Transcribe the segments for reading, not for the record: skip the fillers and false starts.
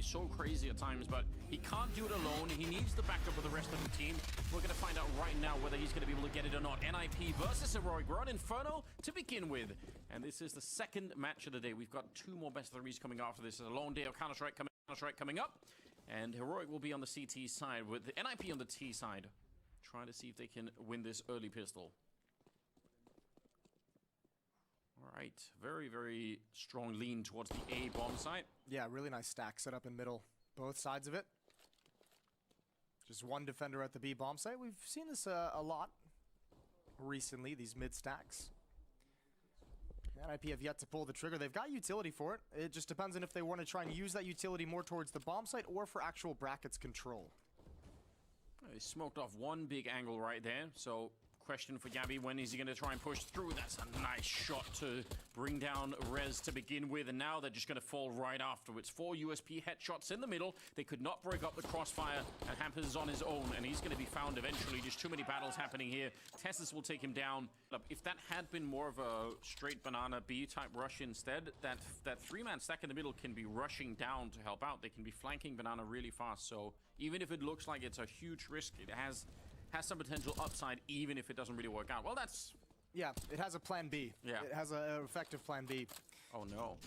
so crazy at times, but he can't do it alone. He needs the backup of the rest of the team. We're going to find out right now whether he's going to be able to get it or not. NIP versus Heroic. We're on Inferno to begin with, and this is the second match of the day. We've got 2 more best of 3s coming after this. It's a long day of Counter-Strike coming up, and Heroic will be on the CT side with the NIP on the T side, trying to see if they can win this early pistol. All right, very, very strong lean towards the A bomb site. Yeah, really nice stack set up in middle, both sides of it. Just one defender at the B bomb site. We've seen this a lot recently, these mid stacks. NIP have yet to pull the trigger. They've got utility for it. It just depends on if they want to try and use that utility more towards the bomb site or for actual brackets control. He smoked off one big angle right there, so question for Gabby, when is he going to try and push through? That's a nice shot to bring down Rez to begin with, and now they're just going to fall right afterwards. 4 USP headshots in the middle. They could not break up the crossfire, and Hampers is on his own, and he's going to be found eventually. Just too many battles happening here. Tessus will take him down. If that had been more of a straight banana B-type rush instead, that 3-man stack in the middle can be rushing down to help out. They can be flanking banana really fast, so even if it looks like it's a huge risk, it has some potential upside, even if it doesn't really work out. Well, that's... Yeah, it has a plan B. Yeah. It has an effective plan B. Oh, no.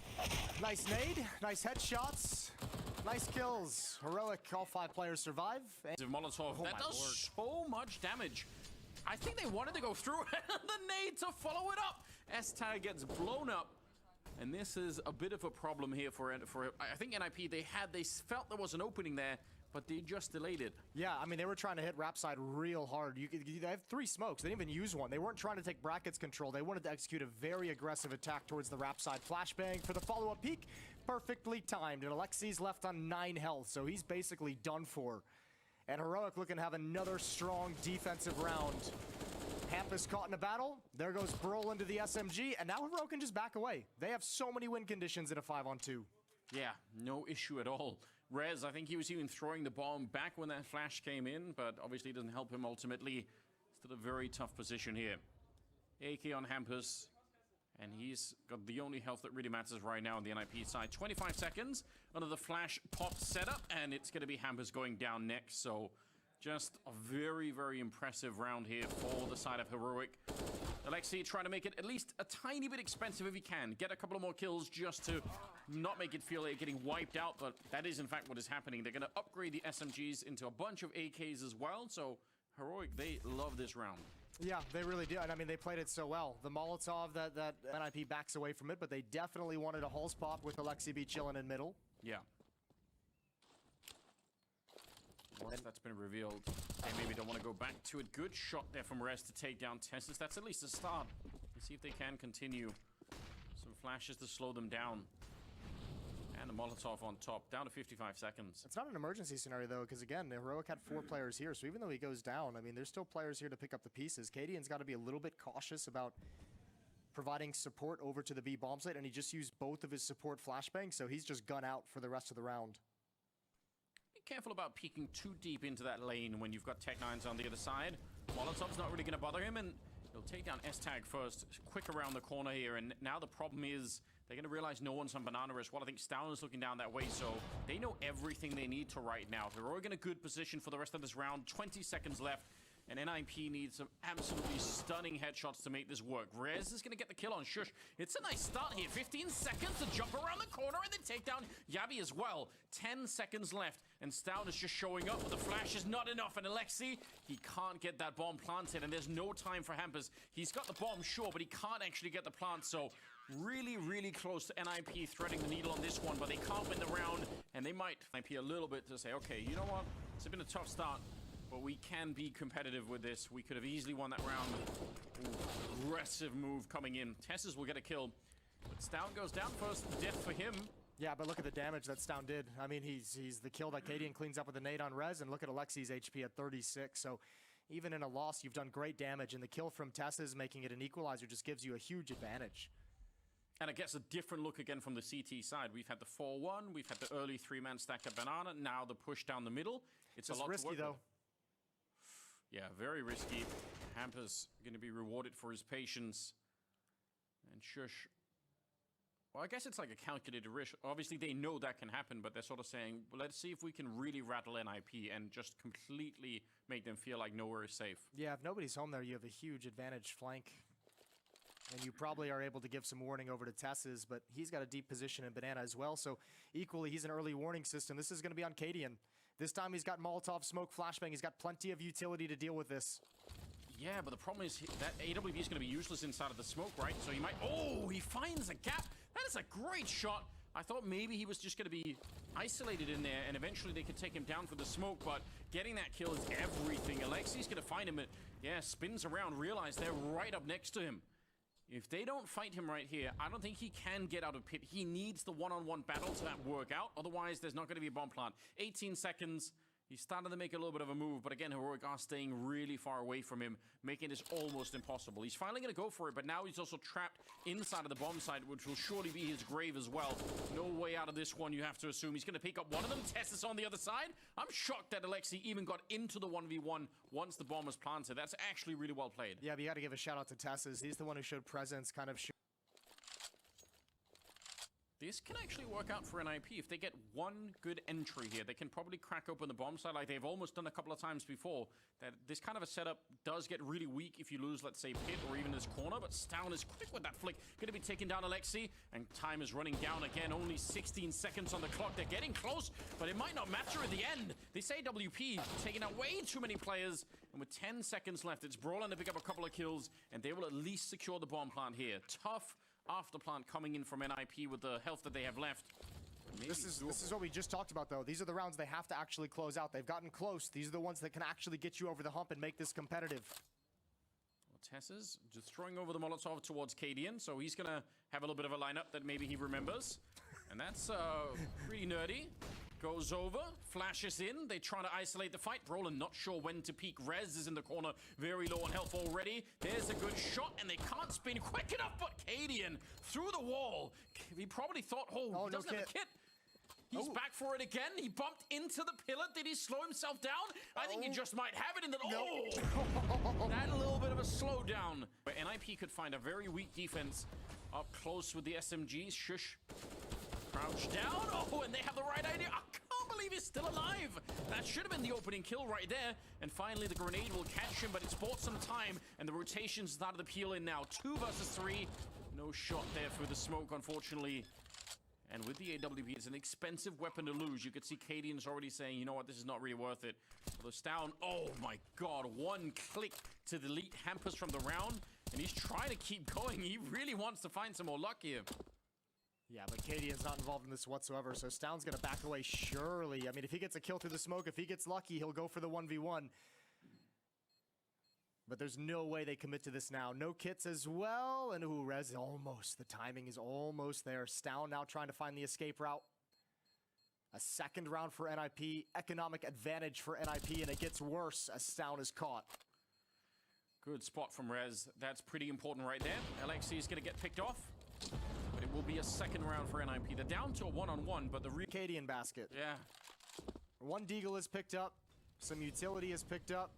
Nice nade, nice headshots, nice kills. Heroic, all 5 players survive. And Molotov, that does so much damage. I think they wanted to go through the nade to follow it up. S-Tag gets blown up. And this is a bit of a problem here for I think NIP, they felt there was an opening there, but they just delayed it. Yeah, I mean, they were trying to hit rap side real hard. They have 3 smokes. They didn't even use one. They weren't trying to take brackets control. They wanted to execute a very aggressive attack towards the rap side. Flashbang for the follow-up peek. Perfectly timed. And Alexi's left on 9 health, so he's basically done for. And Heroic looking to have another strong defensive round. Hamp is caught in a battle. There goes Brol into the SMG, and now Heroic can just back away. They have so many win conditions in a 5-on-2. Yeah, no issue at all. Rez, I think he was even throwing the bomb back when that flash came in, but obviously it doesn't help him ultimately. Still a very tough position here. AK on Hampus, and he's got the only health that really matters right now on the NIP side. 25 seconds under the flash pop setup, and it's going to be Hampus going down next, so just a very, very impressive round here for the side of Heroic. Alexi trying to make it at least a tiny bit expensive if he can. Get a couple of more kills just to not make it feel like getting wiped out, but that is in fact what is happening. They're going to upgrade the SMGs into a bunch of AKs as well, so Heroic, they love this round. Yeah, they really do, and I mean, they played it so well. The Molotov, that NIP backs away from it, but they definitely wanted a Hulse pop with Alexi be chilling in middle. Yeah. Once that's been revealed, they maybe don't want to go back to it. Good shot there from Rez to take down Tessus. That's at least a start. Let's see if they can continue. Some flashes to slow them down. And the Molotov on top, down to 55 seconds. It's not an emergency scenario, though, because, again, Heroic had 4 players here, so even though he goes down, I mean, there's still players here to pick up the pieces. Cadian's got to be a little bit cautious about providing support over to the B bomb site, and he just used both of his support flashbangs, so he's just gun out for the rest of the round. Be careful about peeking too deep into that lane when you've got Tech-9s on the other side. Molotov's not really going to bother him, and he'll take down S-Tag first. Quick around the corner here, and now the problem is they're going to realize no one's on banana risk. Well, I think Stown is looking down that way, so they know everything they need to right now. Heroic in a good position for the rest of this round. 20 seconds left. And NIP needs some absolutely stunning headshots to make this work. Rez is going to get the kill on Shush. It's a nice start here. 15 seconds to jump around the corner and then take down Yabi as well. 10 seconds left, and Stout is just showing up, but the flash is not enough. And Alexi, he can't get that bomb planted, and there's no time for Hampers. He's got the bomb, sure, but he can't actually get the plant, so really, really close to NIP threading the needle on this one, but they can't win the round, and they might NIP a little bit to say, okay, you know what? It's been a tough start, but we can be competitive with this. We could have easily won that round. Ooh, aggressive move coming in. Tessus will get a kill, but Stout goes down first. Death for him. Yeah, but look at the damage that Stout did. I mean, he's the kill that Cadian cleans up with a nade on Rez, and look at Alexi's HP at 36. So even in a loss, you've done great damage, and the kill from Tessus making it an equalizer just gives you a huge advantage. And it gets a different look again from the CT side. We've had the 4-1, we've had the early 3-man stack of banana, now the push down the middle. It's a lot risky, to work though. with. Yeah, very risky. Hampers going to be rewarded for his patience. And Shush Well, I guess it's like a calculated risk. Obviously, they know that can happen, but they're sort of saying, well, let's see if we can really rattle NIP and just completely make them feel like nowhere is safe. Yeah, if nobody's home there, you have a huge advantage flank. And you probably are able to give some warning over to Tess's, but he's got a deep position in Banana as well, so equally, he's an early warning system. This is going to be on Cadian. This time he's got Molotov, smoke, flashbang. He's got plenty of utility to deal with this. Yeah, but the problem is that AWP is going to be useless inside of the smoke, right? So he might... Oh, he finds a gap. That is a great shot. I thought maybe he was just going to be isolated in there, and eventually they could take him down for the smoke, but getting that kill is everything. Alexi's going to find him, and yeah, spins around, realize they're right up next to him. If they don't fight him right here, I don't think he can get out of pit. He needs the one-on-one battle to work out. Otherwise, there's not going to be a bomb plant. 18 seconds. He's starting to make a little bit of a move, but again, Heroic are staying really far away from him, making this almost impossible. He's finally going to go for it, but now he's also trapped inside of the bomb site, which will surely be his grave as well. No way out of this one, you have to assume. He's going to pick up one of them. Tess is on the other side. I'm shocked that Alexi even got into the 1v1 once the bomb was planted. That's actually really well played. Yeah, but you got to give a shout out to Tess's. He's the one who showed presence, kind of. This can actually work out for NIP. If they get one good entry here, they can probably crack open the bomb site like they've almost done a couple of times before. That this kind of a setup does get really weak if you lose, let's say, pit or even this corner, but Stown is quick with that flick. Going to be taking down Alexi, and time is running down again. Only 16 seconds on the clock. They're getting close, but it might not matter at the end. This AWP taking out way too many players, and with 10 seconds left, it's Brawlin to pick up a couple of kills, and they will at least secure the bomb plant here. Tough after plant coming in from NIP with the health that they have left. This is what we just talked about, though. These are the rounds they have to actually close out. They've gotten close. These are the ones that can actually get you over the hump and make this competitive. Well, Tessa's just throwing over the Molotov towards Cadian, so he's gonna have a little bit of a lineup that maybe he remembers. And that's pretty nerdy. Goes over, flashes in. They try to isolate the fight. Brolin not sure when to peek. Rez is in the corner, very low on health already. There's a good shot, and they can't spin quick enough, but Cadian through the wall. He probably thought, oh he doesn't have a kit. He's back for it again. He bumped into the pillar. Did he slow himself down? I think he just might have it in the... That little bit of a slowdown. But NIP could find a very weak defense up close with the SMGs. Shush. Crouch down. Oh, and they have the right idea. I can't believe he's still alive. That should have been the opening kill right there. And finally, the grenade will catch him, but it's bought some time. And the rotation's started to peel in now. 2 versus 3. No shot there for the smoke, unfortunately. And with the AWP, it's an expensive weapon to lose. You could see Cadian's already saying, you know what, this is not really worth it. Although Stown, oh my god, 1 click to delete Hampers from the round. And he's trying to keep going. He really wants to find some more luck here. Yeah, but Cadian's not involved in this whatsoever, so Stown's going to back away surely. I mean, if he gets a kill through the smoke, if he gets lucky, he'll go for the 1v1. But there's no way they commit to this now. No kits as well, and ooh, Rez almost. The timing is almost there. Stown now trying to find the escape route. A second round for NIP. Economic advantage for NIP, and it gets worse as Stown is caught. Good spot from Rez. That's pretty important right there. Alexi is going to get picked off. But it will be a second round for NIP. They're down to a 1-on-1, but the Cadian basket. Yeah. 1 deagle is picked up. Some utility is picked up.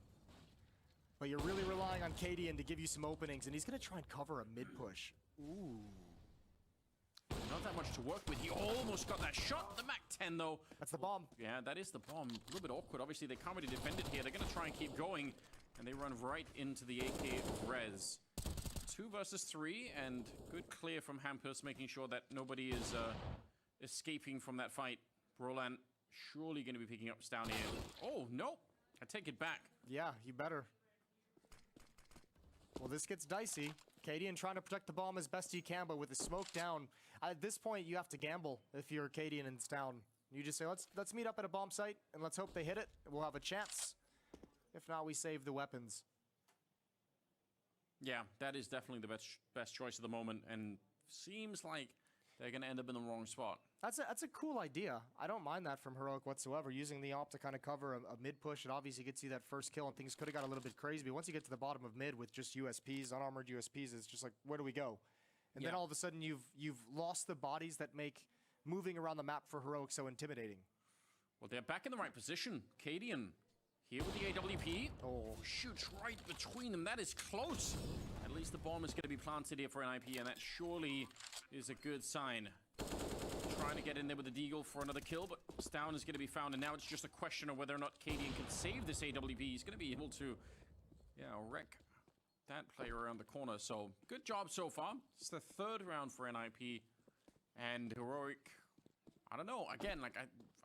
But you're really relying on Cadian to give you some openings, and he's going to try and cover a mid-push. Ooh. Not that much to work with. He almost got that shot. The MAC-10, though. That's the bomb. Yeah, that is the bomb. A little bit awkward. Obviously, they can't really defend it here. They're going to try and keep going, and they run right into the AK of Rez. 2 versus 3, and good clear from Hampus, making sure that nobody is escaping from that fight. Brolan surely going to be picking up down here. Oh, no. I take it back. Yeah, you better. Well, this gets dicey. Cadian trying to protect the bomb as best he can, but with the smoke down, at this point, you have to gamble if you're Cadian and it's down. You just say, let's meet up at a bomb site, and let's hope they hit it. We'll have a chance. If not, we save the weapons. Yeah, that is definitely the best choice at the moment, and seems like they're going to end up in the wrong spot. That's a cool idea. I don't mind that from Heroic whatsoever, using the AWP to kind of cover a mid-push. It obviously gets you that first kill, and things could have got a little bit crazy, but once you get to the bottom of mid with just USPs, unarmored USPs, it's just like, where do we go? And then all of a sudden, you've lost the bodies that make moving around the map for Heroic so intimidating. Well, they're back in the right position. Cadian here with the AWP. Oh, shoots right between them. That is close. At least the bomb is going to be planted here for NIP, and that surely is a good sign. Trying to get in there with the deagle for another kill, but Stown is going to be found, and now it's just a question of whether or not Cadian can save this AWP. He's going to be able to, wreck that player around the corner. So, good job so far. It's the third round for NIP, and Heroic, I don't know, again, like,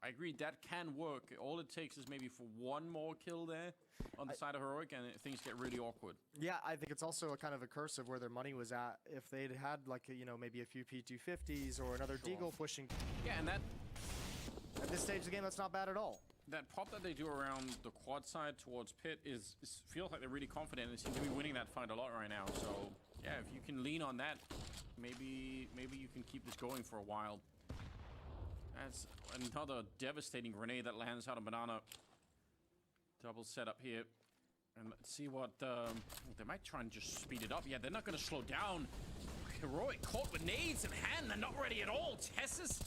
I agree, that can work. All it takes is maybe for one more kill there on the side of Heroic, and things get really awkward. Yeah, I think it's also a kind of a curse of where their money was at. If they'd had, like, maybe a few P250s or another deagle pushing. Yeah, and that... At this stage of the game, that's not bad at all. That pop that they do around the quad side towards pit feels like they're really confident and seem to be winning that fight a lot right now. So, yeah, if you can lean on that, maybe you can keep this going for a while. That's another devastating grenade that lands out of Banana. Double setup here. And let's see what... they might try and just speed it up. Yeah, they're not going to slow down. Heroic caught with nades in hand. They're not ready at all. Tessus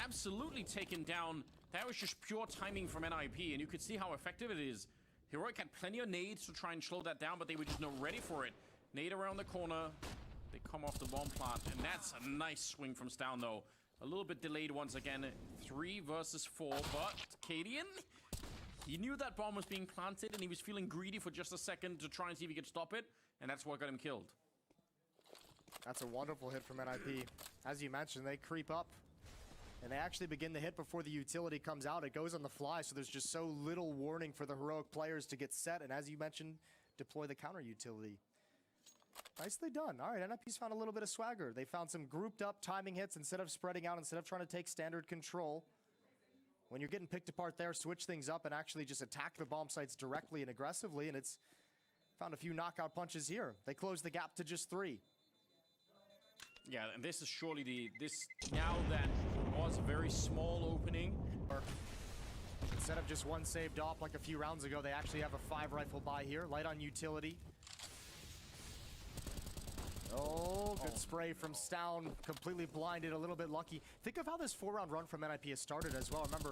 absolutely taken down. That was just pure timing from NIP, and you could see how effective it is. Heroic had plenty of nades to try and slow that down, but they were just not ready for it. Nade around the corner. They come off the bomb plant, and that's a nice swing from Stown, though. A little bit delayed once again. 3 versus 4, but Cadian, he knew that bomb was being planted, and he was feeling greedy for just a second to try and see if he could stop it, and that's what got him killed. That's a wonderful hit from NIP. As you mentioned, they creep up, and they actually begin the hit before the utility comes out. It goes on the fly, so there's just so little warning for the Heroic players to get set, and as you mentioned, deploy the counter utility. Nicely done. All right, NIP's found a little bit of swagger. They found some grouped up timing hits instead of spreading out, instead of trying to take standard control. When you're getting picked apart there, switch things up and actually just attack the bomb sites directly and aggressively, and it's found a few knockout punches here. They closed the gap to just 3. Yeah, and this is surely now that was a very small opening. Instead of just one saved off like a few rounds ago, they actually have a 5 rifle buy here. Light on utility. Oh, good spray from Stown. Completely blinded, a little bit lucky. Think of how this 4-round run from NIP has started as well. Remember,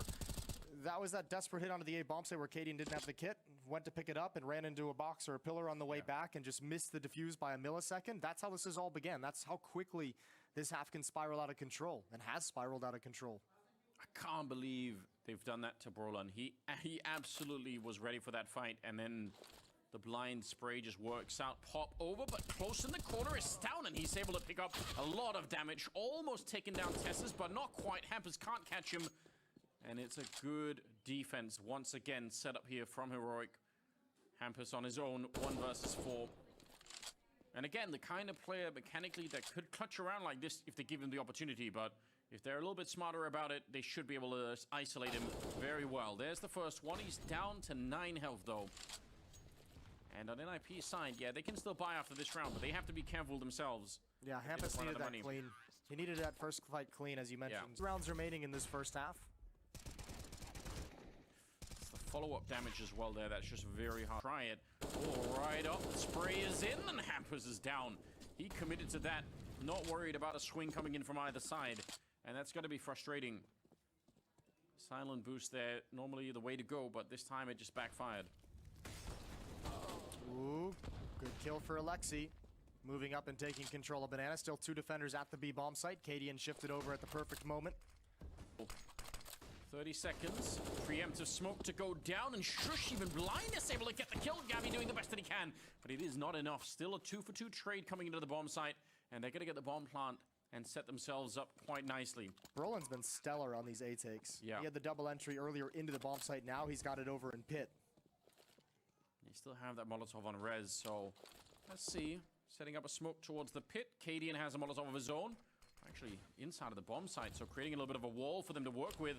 that was that desperate hit onto the A bomb site where Cadian didn't have the kit, went to pick it up and ran into a box or a pillar on the way back and just missed the defuse by a millisecond. That's how this has all began. That's how quickly this half can spiral out of control and has spiraled out of control. I can't believe they've done that to Brolin. He absolutely was ready for that fight, and then the blind spray just works out. Pop over, but close in the corner is Stown, and he's able to pick up a lot of damage. Almost taking down Tessus, but not quite. Hampers can't catch him. And it's a good defense once again set up here from Heroic. Hampus on his own, 1 versus 4. And again, the kind of player mechanically that could clutch around like this if they give him the opportunity, but if they're a little bit smarter about it, they should be able to isolate him very well. There's the first one. He's down to 9 health, though. And on NIP's side, yeah, they can still buy after this round, but they have to be careful themselves. Yeah, Hampus needed that clean. He needed that first fight clean, as you mentioned. Yeah. Rounds remaining in this first half. It's the follow-up damage as well there. That's just very hard. Try it. Oh, right up. The spray is in, and Hampus is down. He committed to that. Not worried about a swing coming in from either side. And that's got to be frustrating. Silent boost there. Normally the way to go, but this time it just backfired. Ooh, good kill for Alexi. Moving up and taking control of Banana. Still 2 defenders at the B bomb site. Cadian shifted over at the perfect moment. 30 seconds. Preemptive smoke to go down, and Shush, even Blindness, able to get the kill. Gabby doing the best that he can, but it is not enough. Still a 2-for-2 trade coming into the bomb site, and they're going to get the bomb plant and set themselves up quite nicely. Brolin's been stellar on these A takes. Yeah. He had the double entry earlier into the bomb site. Now he's got it over in pit. They still have that Molotov on res, so let's see. Setting up a smoke towards the pit. Cadian has a Molotov of his own. Actually, inside of the bomb site, so creating a little bit of a wall for them to work with.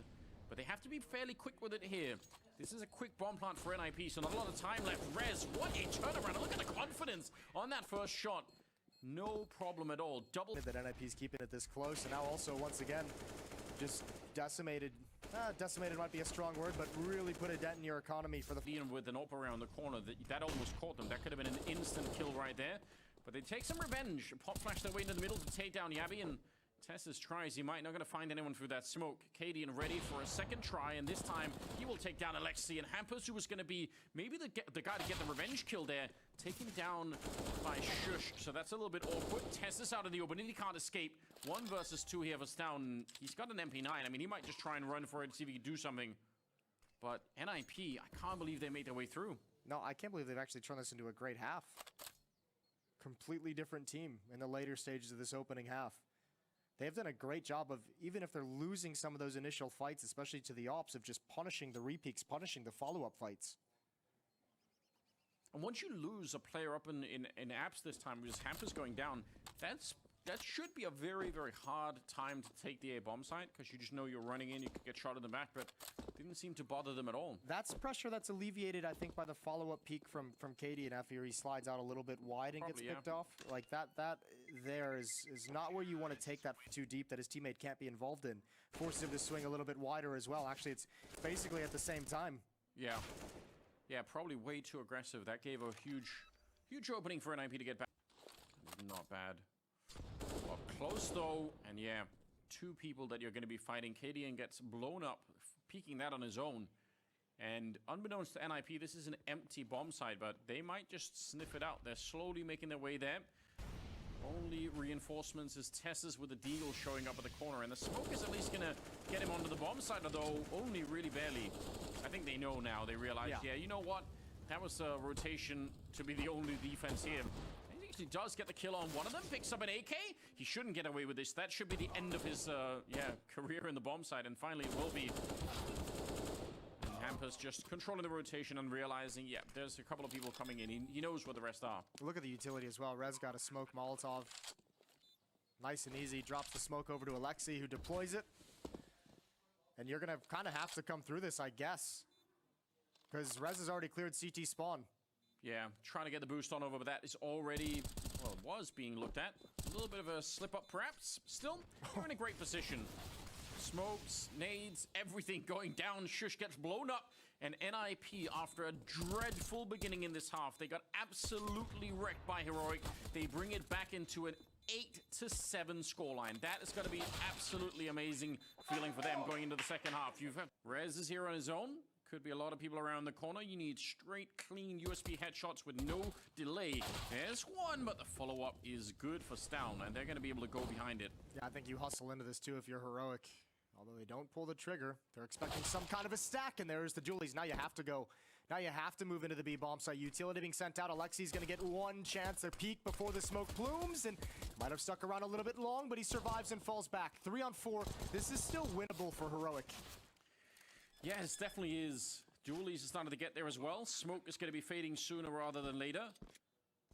But they have to be fairly quick with it here. This is a quick bomb plant for NIP, so not a lot of time left. Rez, what a turnaround. Look at the confidence on that first shot. No problem at all. Double... That NIP's keeping it this close, and now also, once again, just decimated. Decimated might be a strong word, but really put a dent in your economy for the... With an AWP around the corner, that almost caught them. That could have been an instant kill right there. But they take some revenge. Pop flash their way into the middle to take down Yabby, and Tess's tries, he might not going to find anyone through that smoke. Cadian ready for a second try, and this time he will take down Alexi, and Hampus, who was going to be maybe the guy to get the revenge kill there, taken down by Shush. So that's a little bit awkward. Tess is out in the open, and he can't escape. 1 versus 2 here for Stown. He's got an MP9. I mean, he might just try and run for it, see if he can do something. But NIP, I can't believe they made their way through. No, I can't believe they've actually turned this into a great half. Completely different team in the later stages of this opening half. They've done a great job of, even if they're losing some of those initial fights, especially to the ops, of just punishing the repeaks, punishing the follow-up fights. And once you lose a player up in apps this time, because Hampus going down, that should be a very, very hard time to take the A bomb site, because you just know you're running in, you could get shot in the back, but didn't seem to bother them at all. That's pressure that's alleviated, I think, by the follow-up peak from Katie and F here. He slides out a little bit wide and gets picked off. Like, that there is not where you want to take that too deep that his teammate can't be involved in. Forces him to swing a little bit wider as well. Actually, it's basically at the same time. Yeah. Yeah, probably way too aggressive. That gave a huge opening for an IP to get back. Not bad. Well, close though, and yeah, 2 people that you're going to be fighting. Cadian gets blown up, peeking that on his own. And unbeknownst to NIP, this is an empty bomb site, but they might just sniff it out. They're slowly making their way there. Only reinforcements is Tess's with the Deagle showing up at the corner, and the smoke is at least going to get him onto the bomb site, although only really barely. I think they know now. They realize, yeah, you know what? That was a rotation to be the only defense here. He does get the kill on one of them, picks up an AK. He shouldn't get away with this. That should be the end of his career in the bomb site, and finally it will be. And Hampus just controlling the rotation and realizing, yeah, there's a couple of people coming in. He knows where the rest are. Look at the utility as well. Rez got a smoke Molotov. Nice and easy. Drops the smoke over to Alexi, who deploys it. And you're going to kind of have to come through this, I guess, because Rez has already cleared CT spawn. Yeah, trying to get the boost on over, but that is already, well, it was being looked at. A little bit of a slip-up, perhaps. Still, you're in a great position. Smokes, nades, everything going down. Shush gets blown up. And NIP, after a dreadful beginning in this half, they got absolutely wrecked by Heroic. They bring it back into an 8-7 scoreline. That is going to be absolutely amazing feeling for them going into the second half. Rez is here on his own. Could be a lot of people around the corner. You need straight, clean USB headshots with no delay. There's one, but the follow-up is good for Stown, and they're going to be able to go behind it. Yeah, I think you hustle into this, too, if you're Heroic. Although they don't pull the trigger. They're expecting some kind of a stack, and there's the Julies. Now you have to go. Now you have to move into the B bomb site. Utility being sent out. Alexi's going to get one chance to peek before the smoke blooms, and might have stuck around a little bit long, but he survives and falls back. 3 on 4. This is still winnable for Heroic. Yes, definitely is. Julies is starting to get there as well. Smoke is going to be fading sooner rather than later.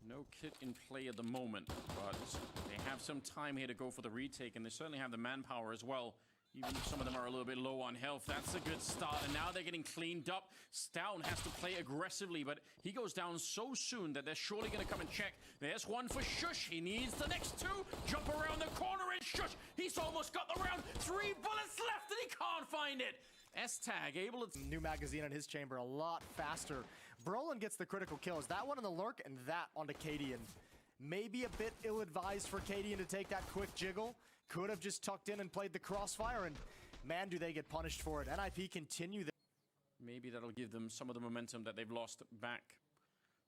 No kit in play at the moment, but they have some time here to go for the retake, and they certainly have the manpower as well. Even if some of them are a little bit low on health, that's a good start. And now they're getting cleaned up. Stown has to play aggressively, but he goes down so soon that they're surely going to come and check. There's one for Shush. He needs the next 2. Jump around the corner and Shush. He's almost got the round. 3 bullets left and he can't find it. S-Tag able to... New magazine on his chamber a lot faster. Brolin gets the critical kills. That one on the lurk and that onto Cadian. Maybe a bit ill-advised for Cadian to take that quick jiggle. Could have just tucked in and played the crossfire, and man, do they get punished for it. NIP continue. Maybe that'll give them some of the momentum that they've lost back.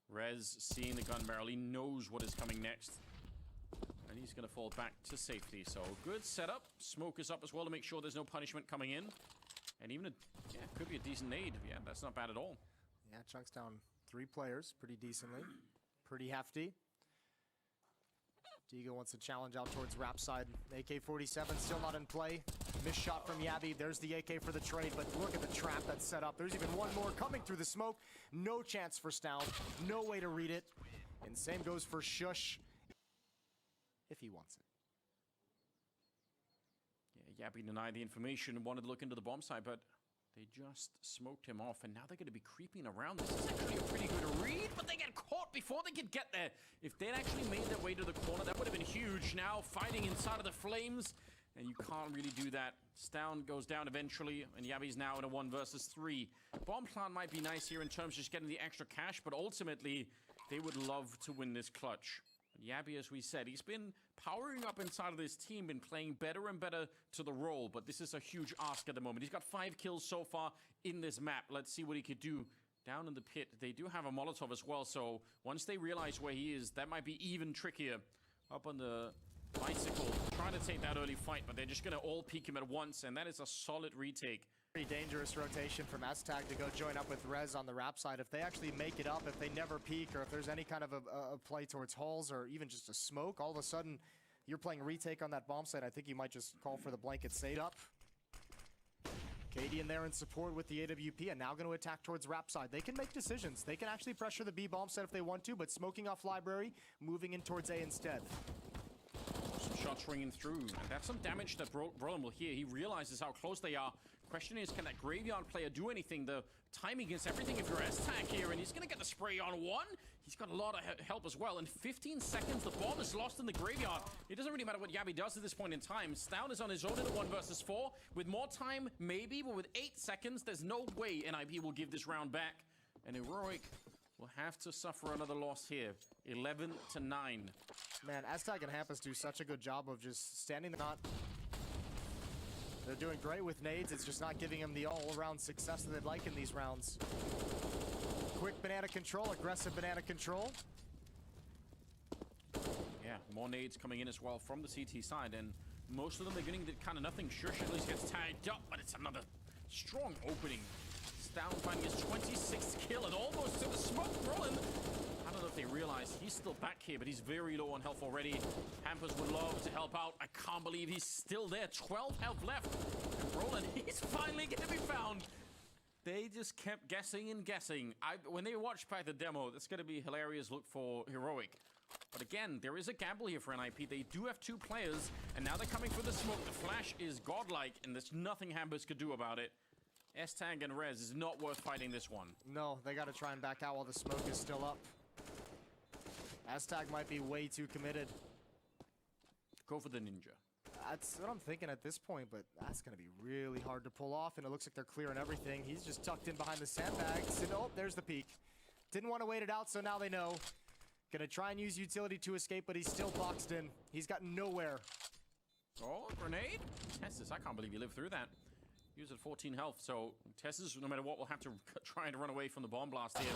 Rez seeing the gun barrel. He knows what is coming next. And he's going to fall back to safety. So good setup. Smoke is up as well to make sure there's no punishment coming in. And even could be a decent nade. Yeah, that's not bad at all. Yeah, chunks down 3 players pretty decently. Pretty hefty. Digo wants to challenge out towards Rap side. AK-47 still not in play. Missed shot from Yabby. There's the AK for the trade, but look at the trap that's set up. There's even one more coming through the smoke. No chance for Stown. No way to read it. And same goes for Shush, if he wants it. Yeah, Yabby denied the information and wanted to look into the bomb site, but they just smoked him off, and now they're going to be creeping around. This is actually a pretty good read, but they get caught before they could get there. If they'd actually made their way to the corner, that would have been huge. Now fighting inside of the flames, and you can't really do that. Stown goes down eventually, and Yabby's now in a 1 versus 3. Bomb plant might be nice here in terms of just getting the extra cash, but ultimately, they would love to win this clutch. Yabi, as we said, he's been powering up inside of this team, been playing better and better to the role, but this is a huge ask at the moment. He's got 5 kills so far in this map. Let's see what he could do down in the pit. They do have a Molotov as well, so once they realize where he is, that might be even trickier. Up on the bicycle, trying to take that early fight, but they're just going to all peek him at once, and that is a solid retake. Pretty dangerous rotation from S-Tag to go join up with Rez on the rap side. If they actually make it up, if they never peek, or if there's any kind of a play towards halls or even just a smoke, all of a sudden you're playing retake on that bomb site. I think you might just call for the blanket save up. Cadian there in support with the AWP and now going to attack towards rap side. They can make decisions. They can actually pressure the B bomb set if they want to, but smoking off library, moving in towards A instead. Some shots ringing through, and that's some damage that Brolin will hear. He realizes how close they are. Question is, can that graveyard player do anything? The timing is everything if you're S-Tag here, and he's going to get the spray on one. He's got a lot of help as well. In 15 seconds, the bomb is lost in the graveyard. It doesn't really matter what Yabi does at this point in time. Stown is on his own in the 1 versus 4. With more time, maybe, but with 8 seconds, there's no way NIP will give this round back. And Heroic will have to suffer another loss here. 11-9. Man, S-Tag and Hampus do such a good job of just standing there. They're doing great with nades. It's just not giving them the all-around success that they'd like in these rounds. Quick banana control, aggressive banana control. Yeah, more nades coming in as well from the CT side, and most of them are getting kind of nothing. Shush at least gets tagged up, but it's another strong opening. Stown finding his 26th kill and almost to the smoke. Brolin, I don't know if they realize he's still back here, but he's very low on health already. Hampers would love to help out. I can't believe he's still there. 12 health left. And Brolin, he's finally going to be found. They just kept guessing and guessing. When they watch back the demo, that's going to be hilarious look for Heroic. But again, there is a gamble here for NIP. They do have 2 players, and now they're coming for the smoke. The flash is godlike, and there's nothing Hampers could do about it. S-Tag and Rez is not worth fighting this one. No, they got to try and back out while the smoke is still up. S-Tag might be way too committed. Go for the ninja. That's what I'm thinking at this point, but that's going to be really hard to pull off, and it looks like they're clearing everything. He's just tucked in behind the sandbags, and oh, there's the peak. Didn't want to wait it out, so now they know. Gonna try and use utility to escape, but he's still boxed in. He's got nowhere. Oh, grenade? Tessus, I can't believe he lived through that. He was at 14 health, so Tessus, no matter what, will have to try and run away from the bomb blast here.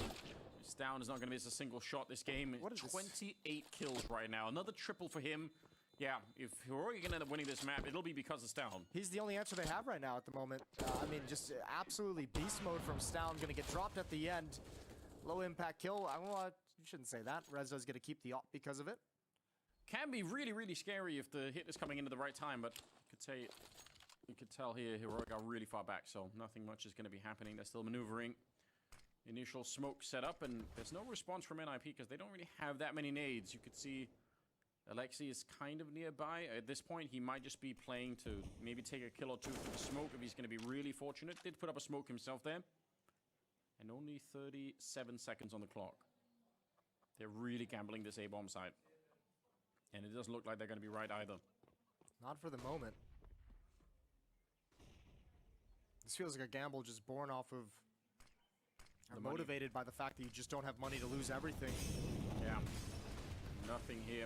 Stown is not going to miss a single shot this game. What is 28 kills right now. Another triple for him. Yeah, if Heroic are going to end up winning this map, it'll be because of Stown. He's the only answer they have right now at the moment. I mean, just absolutely beast mode from Stown. Going to get dropped at the end. Low impact kill. You shouldn't say that. Rezo's going to keep the op because of it. Can be really, really scary if the hit is coming into the right time, but you could tell here Heroic are really far back, so nothing much is going to be happening. They're still maneuvering. Initial smoke set up, and there's no response from NIP because they don't really have that many nades. You could see Alexi is kind of nearby. At this point, he might just be playing to maybe take a kill or 2 from the smoke if he's going to be really fortunate. Did put up a smoke himself there. And only 37 seconds on the clock. They're really gambling this A-bomb side. And it doesn't look like they're going to be right either. Not for the moment. This feels like a gamble just born off of... motivated by the fact that you just don't have money to lose everything. Yeah. Nothing here.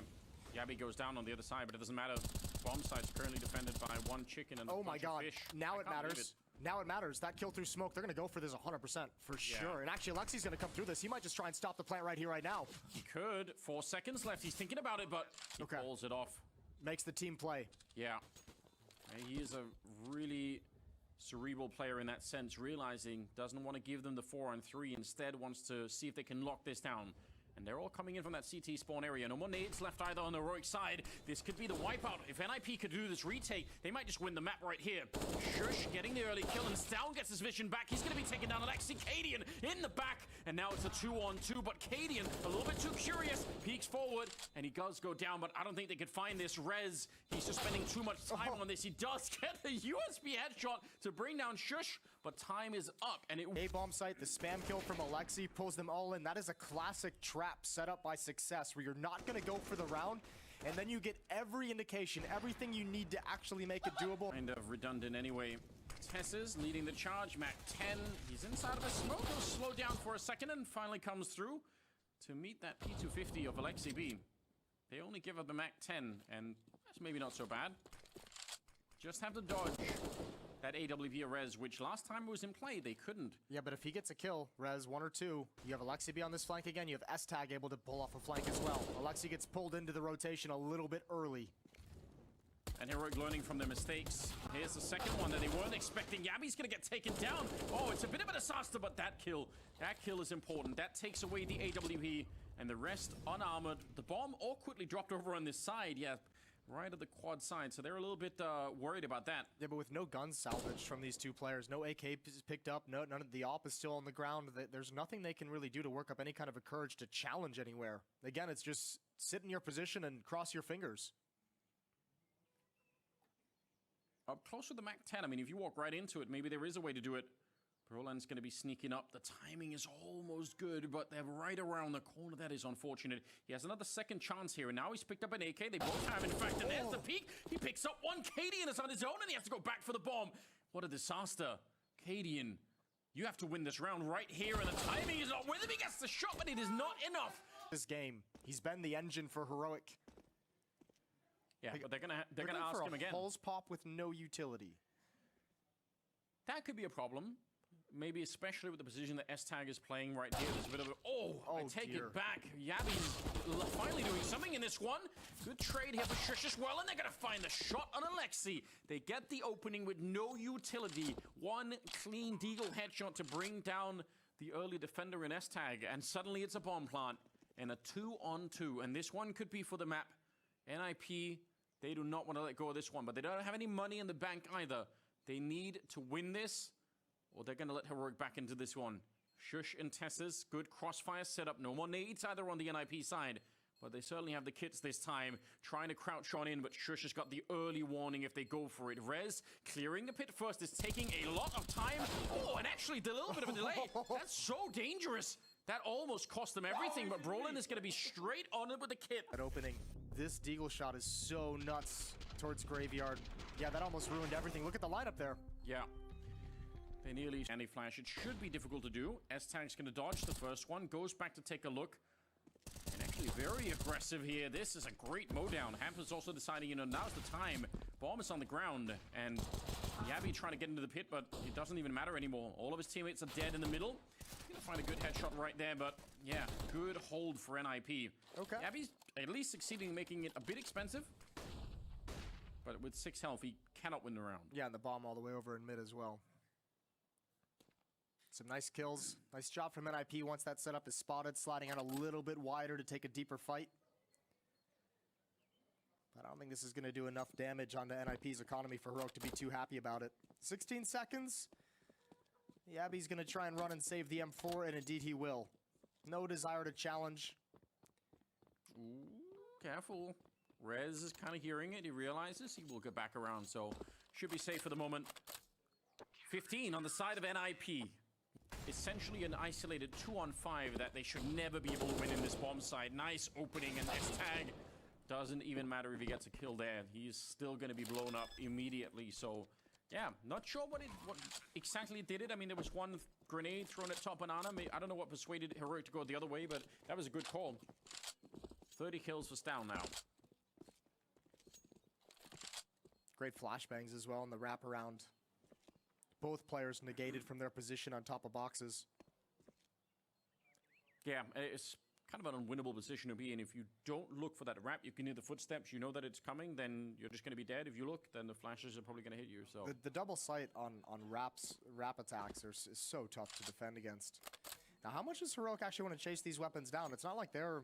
Yabi goes down on the other side, but it doesn't matter. Bomb site's currently defended by 1 chicken and a bunch of fish. Now it matters. Now it matters. That kill through smoke, they're going to go for this 100% for sure. And actually, Alexi's going to come through this. He might just try and stop the plant right here, right now. He could. 4 seconds left. He's thinking about it, but he pulls it off. Makes the team play. Yeah. And he is a really cerebral player in that sense, realizing doesn't want to give them the 4-on-3, instead wants to see if they can lock this down. And they're all coming in from that CT spawn area. No more nades left either on the Heroic side. This could be the wipeout. If NIP could do this retake, they might just win the map right here. Shush getting the early kill, and Stown gets his vision back. He's going to be taking down Alexi. Cadian in the back, and now it's a 2-on-2, but Cadian, a little bit too curious, peeks forward, and he does go down, but I don't think they could find this. Rez, he's just spending too much time on this. He does get the USB headshot to bring down Shush, but time is up, and it... A-bomb site, the spam kill from Alexi pulls them all in. That is a classic trap set up by Success, where you're not going to go for the round, and then you get every indication, everything you need to actually make it doable. Kind of redundant anyway. Tess's leading the charge, Mac 10. He's inside of a smoke. He'll slow down for a second and finally comes through to meet that P250 of Alexi B. They only give up the Mac 10, and that's maybe not so bad. Just have to dodge that AWP or Res, which last time it was in play, they couldn't. Yeah, but if he gets a kill, Res 1 or 2, you have Alexi be on this flank again, you have S-Tag able to pull off a flank as well. Alexi gets pulled into the rotation a little bit early. And Heroic learning from their mistakes. Here's the second one that they weren't expecting. Yabby's gonna get taken down. Oh, it's a bit of a disaster, but that kill is important. That takes away the AWP, and the rest unarmored. The bomb awkwardly dropped over on this side, yeah, right at the quad side, so they're a little bit worried about that. Yeah, but with no guns salvaged from these two players, no AK picked up, none of the op is still on the ground, there's nothing they can really do to work up any kind of a courage to challenge anywhere. Again, it's just sit in your position and cross your fingers. Up close with the Mac 10, I mean, if you walk right into it, maybe there is a way to do it. Brolan's going to be sneaking up. The timing is almost good, but they're right around the corner. That is unfortunate. He has another second chance here, and now he's picked up an AK. They both have, in fact, and there's the peak. He picks up one. Cadian is on his own, and he has to go back for the bomb. What a disaster. Cadian, you have to win this round right here, and the timing is not with him. He gets the shot, but it is not enough. This game, he's been the engine for Heroic. Yeah, but they're gonna ask him again. Pulse pop with no utility. That could be a problem. Maybe especially with the position that S-Tag is playing right here. There's a bit of I take it back. Yabby's finally doing something in this one. Good trade here for Shush as well, and they're gonna find the shot on Alexi. They get the opening with no utility. One clean deagle headshot to bring down the early defender in S-Tag, and suddenly it's a bomb plant and a 2-on-2. And this one could be for the map. NIP, they do not want to let go of this one, but they don't have any money in the bank either. They need to win this, or they're going to let Heroic back into this one. Shush and Tessa's good crossfire setup. No more nades either on the NIP side, but they certainly have the kits this time. Trying to crouch on in, but Shush has got the early warning if they go for it. Rez, clearing the pit first, is taking a lot of time. Oh, and actually a little bit of a delay. That's so dangerous. That almost cost them everything, but Brolin is going to be straight on it with the kit. That opening, this deagle shot is so nuts towards Graveyard. Yeah, that almost ruined everything. Look at the lineup there. Yeah. They nearly anti-flash. It should be difficult to do. S-Tag's going to dodge the first one, goes back to take a look. And actually very aggressive here. This is a great mowdown. Hamper's also deciding, you know, now's the time. Bomb is on the ground, and Yabby trying to get into the pit, but it doesn't even matter anymore. All of his teammates are dead in the middle. Gonna find a good headshot right there, but yeah, good hold for NIP. Okay. Yabby's at least succeeding in making it a bit expensive, but with 6 health, he cannot win the round. Yeah, and the bomb all the way over in mid as well. Some nice kills. Nice job from NIP once that setup is spotted, sliding out a little bit wider to take a deeper fight. But I don't think this is going to do enough damage onto NIP's economy for Heroic to be too happy about it. 16 seconds. Yabby's going to try and run and save the M4, and indeed he will. No desire to challenge. Ooh, careful. Rez is kind of hearing it. He realizes he will get back around, so should be safe for the moment. 15 on the side of NIP. Essentially an isolated 2-on-5 that they should never be able to win in this bomb side. Nice opening, and S-Tag doesn't even matter if he gets a kill there. He's still going to be blown up immediately, so yeah, not sure what exactly did it. I mean, there was one grenade thrown at top banana. I don't know what persuaded Heroic to go the other way, but that was a good call. 30 kills for Stow now. Great flashbangs as well in the wraparound. Both players negated from their position on top of boxes. Yeah, it's kind of an unwinnable position to be in. If you don't look for that wrap, you can hear the footsteps, you know that it's coming, then you're just going to be dead. If you look, then the flashes are probably going to hit you. So the double sight on wrap attacks is so tough to defend against. Now, how much does Heroic actually want to chase these weapons down? It's not like they're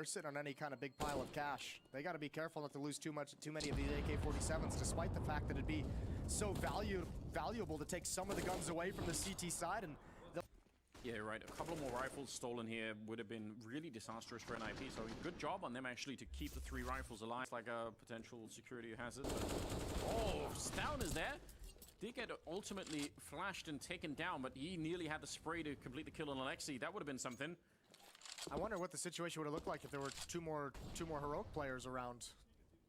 sitting on any kind of big pile of cash. They got to be careful not to lose too many of these AK-47s, despite the fact that it'd be so valuable to take some of the guns away from the CT side. And yeah, right. A couple more rifles stolen here would have been really disastrous for NIP. So good job on them actually to keep the 3 rifles alive. It's like a potential security hazard. Oh, Stown is there. Did get ultimately flashed and taken down, but he nearly had the spray to complete the kill on Alexi. That would have been something. I wonder what the situation would have looked like if there were two more Heroic players around.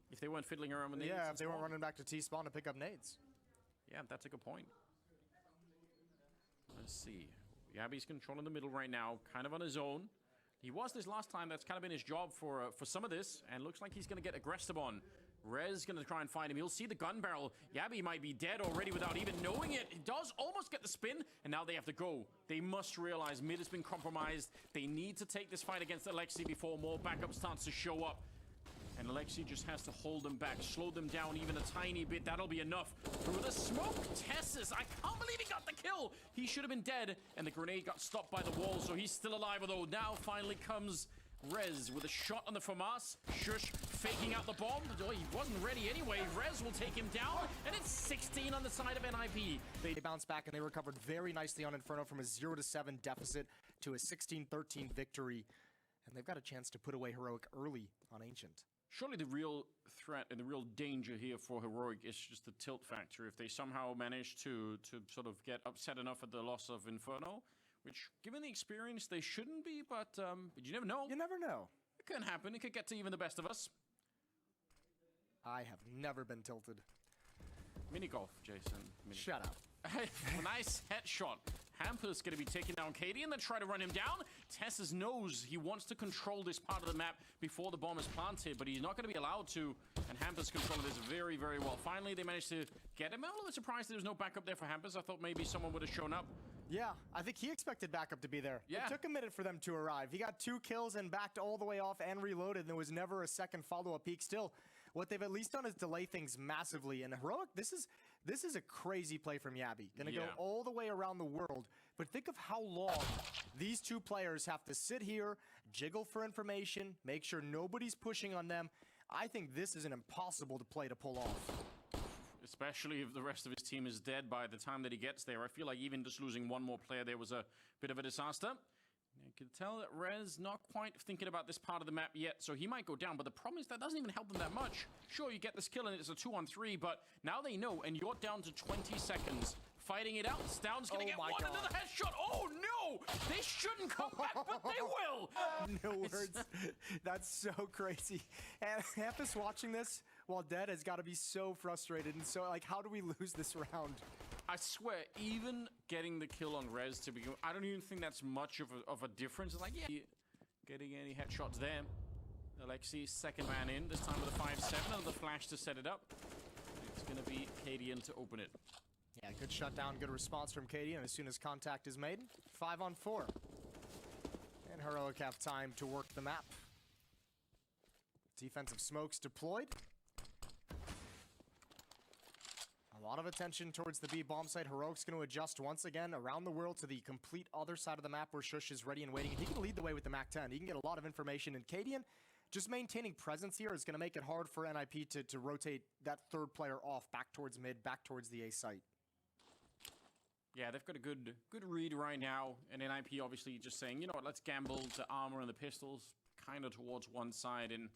If they weren't fiddling around with nades. Yeah, if they weren't running back to T-spawn to pick up nades. Yeah, that's a good point. Let's see. Yabby's controlling the middle right now, kind of on his own. He was this last time. That's kind of been his job for some of this, and looks like he's going to get aggressive on. Rez going to try and find him. He'll see the gun barrel. Yabby might be dead already without even knowing it. He does almost get the spin, and now they have to go. They must realize mid has been compromised. They need to take this fight against Alexi before more backup starts to show up. And Alexi just has to hold them back, slow them down even a tiny bit. That'll be enough. Through the smoke, Tessus, I can't believe he got the kill. He should have been dead, and the grenade got stopped by the wall, so he's still alive, although now finally comes Rez with a shot on the FAMAS. Shush faking out the bomb. Oh, he wasn't ready anyway. Rez will take him down, and it's 16 on the side of NIP. They bounced back and they recovered very nicely on Inferno from a 0-7 deficit to a 16-13 victory. And they've got a chance to put away Heroic early on Ancient. Surely the real threat and the real danger here for Heroic is just the tilt factor. If they somehow manage to sort of get upset enough at the loss of Inferno, which, given the experience, they shouldn't be, but you never know. You never know. It can happen. It could get to even the best of us. I have never been tilted. Mini golf, Jason. Shut up. Nice headshot. Hamper's going to be taking down Katie and then try to run him down. Tessus knows he wants to control this part of the map before the bomb is planted, but he's not going to be allowed to, and Hamper's controlling this very, very well. Finally, they managed to get him. I'm a little bit surprised there was no backup there for Hampers. I thought maybe someone would have shown up. Yeah, I think he expected backup to be there. Yeah. It took a minute for them to arrive. He got 2 kills and backed all the way off and reloaded, and there was never a second follow-up peek. Still, what they've at least done is delay things massively. And Heroic, this is a crazy play from Yabby. Gonna go all the way around the world. But think of how long these two players have to sit here, jiggle for information, make sure nobody's pushing on them. I think this is an impossible play to pull off. Especially if the rest of his team is dead by the time that he gets there. I feel like even just losing one more player there was a bit of a disaster. You can tell that Rez not quite thinking about this part of the map yet, so he might go down, but the problem is that doesn't even help them that much. Sure, you get this kill and it's a 2-on-3, but now they know, and you're down to 20 seconds. Fighting it out, Stound's gonna get one into the headshot. Oh no! They shouldn't come back, but they will! No words. That's so crazy. And Hampus watching this while dead has got to be so frustrated, and so, like, how do we lose this round? I swear, even getting the kill on Rez to begin, I don't even think that's much of a difference. It's like, yeah, getting any headshots there. Alexi, second man in, this time with a 5-7, and the flash to set it up. It's gonna be Cadian to open it. Yeah, good shutdown, good response from Cadian as soon as contact is made. 5-on-4. And Heroic have time to work the map. Defensive smokes deployed. A lot of attention towards the B bomb site. Heroic's going to adjust once again around the world to the complete other side of the map where Shush is ready and waiting. And he can lead the way with the MAC-10. He can get a lot of information. And Cadian, just maintaining presence here is going to make it hard for NIP to rotate that third player off back towards mid, back towards the A site. Yeah, they've got a good read right now. And NIP obviously just saying, you know what, let's gamble the armor and the pistols kind of towards one side. And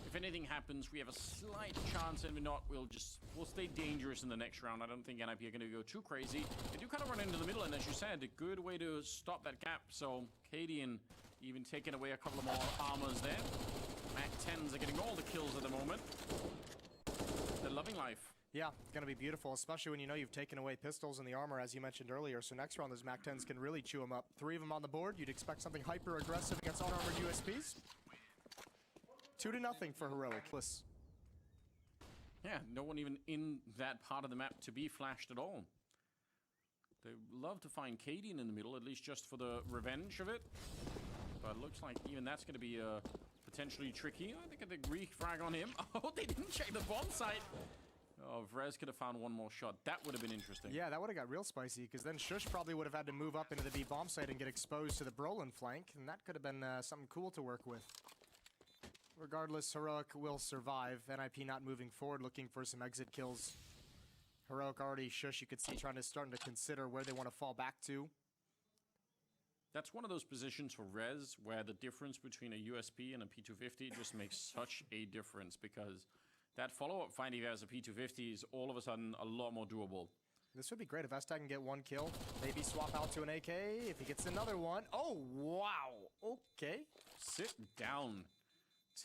if anything happens, we have a slight chance, and if not, we'll stay dangerous in the next round. I don't think NIP are going to go too crazy. They do kind of run into the middle, and as you said, a good way to stop that gap. So Cadian even taking away a couple of more armors there. MAC-10s are getting all the kills at the moment. They're loving life. Yeah, going to be beautiful, especially when you know you've taken away pistols and the armor, as you mentioned earlier. So next round, those MAC-10s can really chew them up. 3 of them on the board. You'd expect something hyper-aggressive against unarmored USPs. 2-0 for Heroic. Yeah, no one even in that part of the map to be flashed at all. They love to find Cadian in the middle, at least just for the revenge of it. But it looks like even that's going to be potentially tricky. I think they refrag on him. Oh, they didn't check the bomb site. Oh, if Rez could have found one more shot, that would have been interesting. Yeah, that would have got real spicy, because then Shush probably would have had to move up into the B bomb site and get exposed to the Brolin flank, and that could have been something cool to work with. Regardless, Heroic will survive. NIP not moving forward, looking for some exit kills. Heroic already, Shush, you could see, starting to consider where they want to fall back to. That's one of those positions for Rez where the difference between a USP and a P250 just makes such a difference, because that follow-up find if he has a P250 is all of a sudden a lot more doable. This would be great if Estag can get 1 kill. Maybe swap out to an AK if he gets another one. Oh, wow. Okay. Sit down.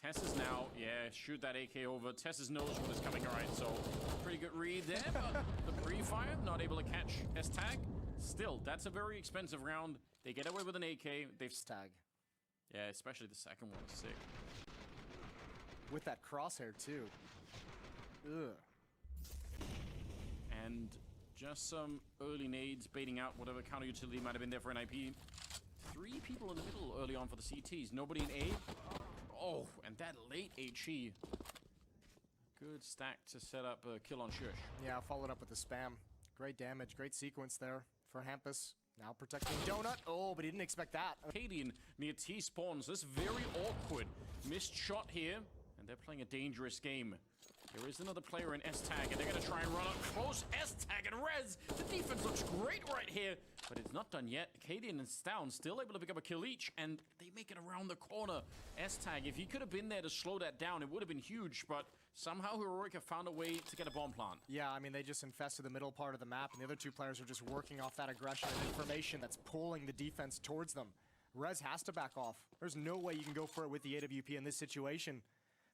Tessus now, yeah, shoot that AK over. Tessus knows what is coming, all right, so pretty good read there, but the pre-fire, not able to catch S-Tag. Still, that's a very expensive round. They get away with an AK. They've Tag. Yeah, especially the second one is sick. With that crosshair, too. Ugh. And just some early nades baiting out whatever counter utility might have been there for NIP. 3 people in the middle early on for the CTs. Nobody in A. Oh, and that late HE. Good stack to set up a kill on Shush. Yeah, followed up with the spam. Great damage, great sequence there for Hampus. Now protecting Donut. Oh, but he didn't expect that. Cadian near T spawns. This very awkward missed shot here, and they're playing a dangerous game. There is another player in S-Tag, and they're going to try and run up close. S-Tag and Rez. The defense looks great right here, but it's not done yet. Cadian and Stown still able to pick up a kill each, and they make it around the corner. S-Tag, if he could have been there to slow that down, it would have been huge, but somehow Heroic have found a way to get a bomb plant. Yeah, I mean, they just infested the middle part of the map, and the other 2 players are just working off that aggression and information that's pulling the defense towards them. Rez has to back off. There's no way you can go for it with the AWP in this situation.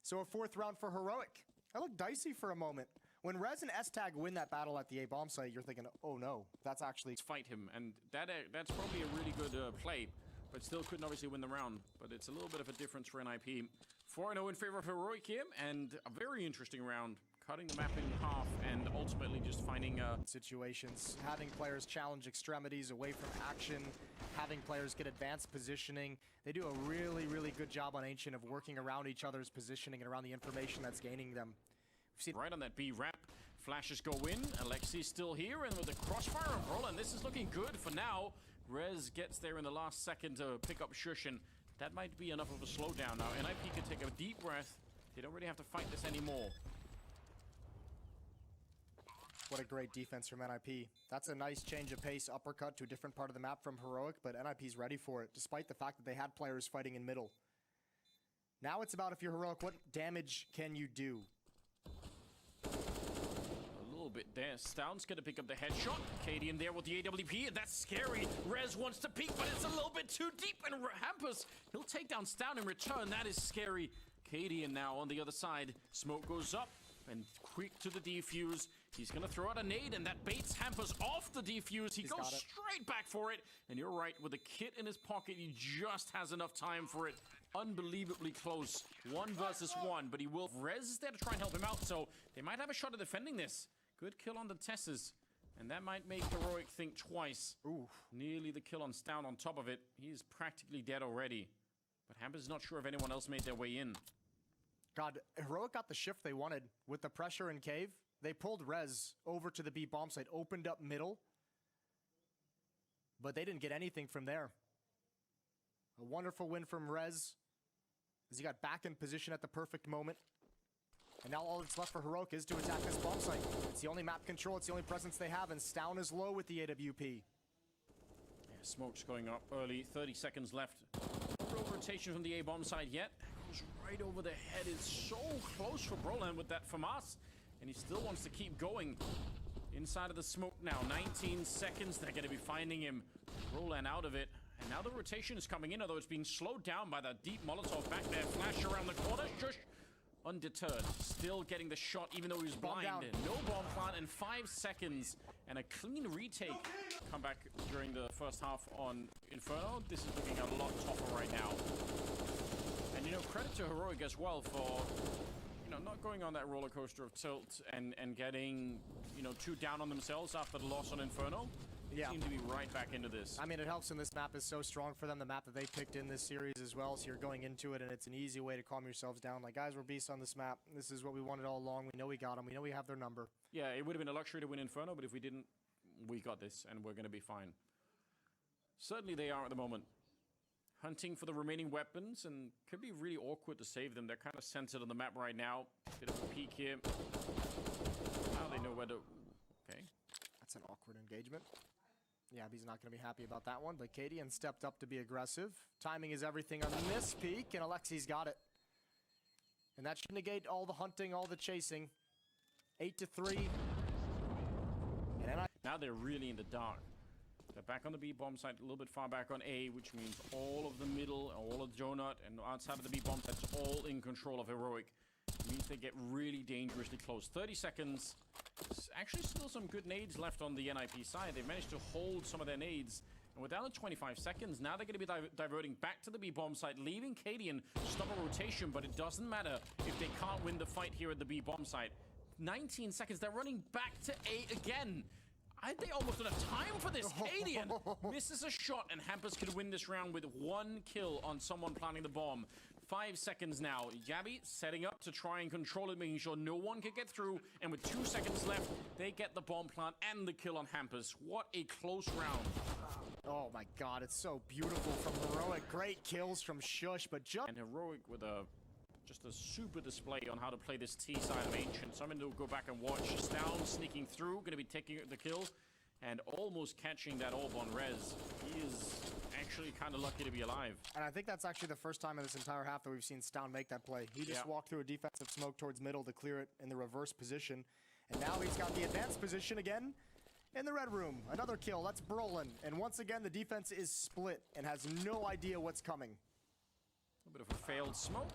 So a 4th round for Heroic. That looked dicey for a moment. When Rez and S-Tag win that battle at the A-bomb site, you're thinking, oh no, that's actually... Fight him, and that's probably a really good play, but still couldn't obviously win the round. But it's a little bit of a difference for NIP. 4-0 in favor of Heroic here, and a very interesting round. Cutting the map in half and ultimately just finding situations, having players challenge extremities away from action, having players get advanced positioning. They do a really, really good job on Ancient of working around each other's positioning and around the information that's gaining them. We've seen right on that B ramp. Flashes go in. Alexi's still here, and with the crossfire of Roland, this is looking good for now. Rez gets there in the last second to pick up Shush, and that might be enough of a slowdown now. NIP can take a deep breath. They don't really have to fight this anymore. What a great defense from NIP. That's a nice change of pace, uppercut to a different part of the map from Heroic, but NIP's ready for it, despite the fact that they had players fighting in middle. Now it's about, if you're Heroic, what damage can you do? A little bit there. Stown's gonna pick up the headshot. Cadian there with the AWP, and that's scary. Rez wants to peek, but it's a little bit too deep, and Hampus, he'll take down Stown in return. That is scary. Cadian now on the other side. Smoke goes up, and quick to the defuse. He's gonna throw out a nade, and that baits Hampus off the defuse. He goes straight back for it, and you're right, with a kit in his pocket, he just has enough time for it. Unbelievably close. 1 versus 1, but he will. Rez is there to try and help him out, so they might have a shot at defending this. Good kill on the Tesses, and that might make Heroic think twice. Ooh. Nearly the kill on Stown on top of it. He's practically dead already, but Hampus is not sure if anyone else made their way in. God, Heroic got the shift they wanted with the pressure in cave. They pulled Rez over to the B bomb site, opened up middle, but they didn't get anything from there. A wonderful win from Rez as he got back in position at the perfect moment. And now all that's left for Heroic is to attack this bomb site. It's the only map control, it's the only presence they have, and Stown is low with the AWP. Yeah, smoke's going up early, 30 seconds left. No rotation from the A bomb side yet. Goes right over the head. It's so close for Broland with that FAMAS. And he still wants to keep going. Inside of the smoke now. 19 seconds. They're going to be finding him. Roland out of it. And now the rotation is coming in, although it's being slowed down by that deep Molotov back there. Flash around the corner. Shush. Undeterred. Still getting the shot, even though he was blind. No bomb plant in 5 seconds. And a clean retake. Come back during the first half on Inferno. This is looking a lot tougher right now. And, you know, credit to Heroic as well for... you know, not going on that roller coaster of tilt and getting, you know, 2 down on themselves after the loss on Inferno. They seem to be right back into this. I mean, it helps when this map is so strong for them, the map that they picked in this series as well, so you're going into it and it's an easy way to calm yourselves down. Like, guys, we're beasts on this map. This is what we wanted all along. We know we got them. We know we have their number. Yeah, it would have been a luxury to win Inferno, but if we didn't, we got this and we're going to be fine. Certainly they are at the moment. Hunting for the remaining weapons, and could be really awkward to save them. They're kind of centered on the map right now. Bit of a peek here. Now they know where to... Okay. That's an awkward engagement. Yeah, he's not going to be happy about that one, but Cadian stepped up to be aggressive. Timing is everything on this peek, and Alexi's got it. And that should negate all the hunting, all the chasing. 8-3. And now they're really in the dark. They're back on the B bomb site, a little bit far back on A, which means all of the middle, all of Donut, and outside of the B bomb site's all in control of Heroic. It means they get really dangerously close. 30 seconds. There's actually still some good nades left on the NIP side. They've managed to hold some of their nades. And we're down to 25 seconds. Now they're going to be diverting back to the B bomb site, leaving Cadian stop a rotation, but it doesn't matter if they can't win the fight here at the B bomb site. 19 seconds. They're running back to A again. They almost don't have time for this. Cadian misses a shot, and Hampus could win this round with 1 kill on someone planting the bomb. 5 seconds now. Yabi setting up to try and control it, making sure no one can get through. And with 2 seconds left, they get the bomb plant and the kill on Hampus. What a close round. Oh my god, it's so beautiful from Heroic. Great kills from Shush, but just... And Heroic with just a super display on how to play this T side of Ancient. Something to go back and watch. Down, sneaking through, going to be taking the kill. And almost catching that orb on Rez. He is actually kind of lucky to be alive. And I think that's actually the first time in this entire half that we've seen Stown make that play. He just walked through a defensive smoke towards middle to clear it in the reverse position. And now he's got the advanced position again in the red room. Another kill. That's Brolin. And once again, the defense is split and has no idea what's coming. A bit of a failed smoke.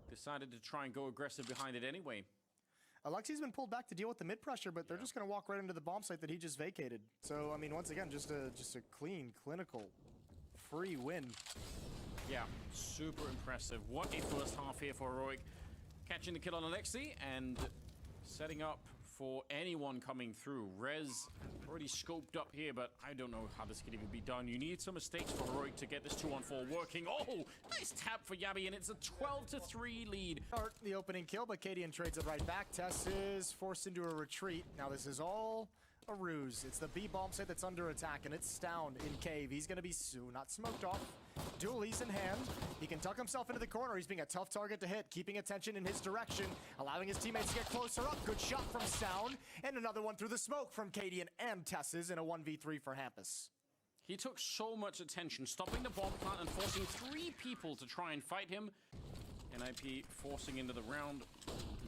Decided to try and go aggressive behind it anyway. Alexi's been pulled back to deal with the mid pressure, but they're just going to walk right into the bomb site that he just vacated. So, I mean, once again, just a clean, clinical, free win. Yeah, super impressive. What a first half here for Heroic. Catching the kill on Alexi and setting up for anyone coming through. Rez already scoped up here, but I don't know how this could even be done. You need some mistakes for Heroic to get this 2-on-4 working. Oh, nice tap for Yabi, and it's a 12-3 lead. Start the opening kill, but Cadian trades it right back. Tess is forced into a retreat. Now this is all a ruse. It's the B bomb site that's under attack, and it's Stown in cave. He's going to be not smoked off. Dualies in hand. He can tuck himself into the corner. He's being a tough target to hit, keeping attention in his direction, allowing his teammates to get closer up. Good shot from Stown, and another one through the smoke from Cadian and Tess's in a 1v3 for Hampus. He took so much attention, stopping the bomb plant and forcing 3 people to try and fight him. NIP forcing into the round.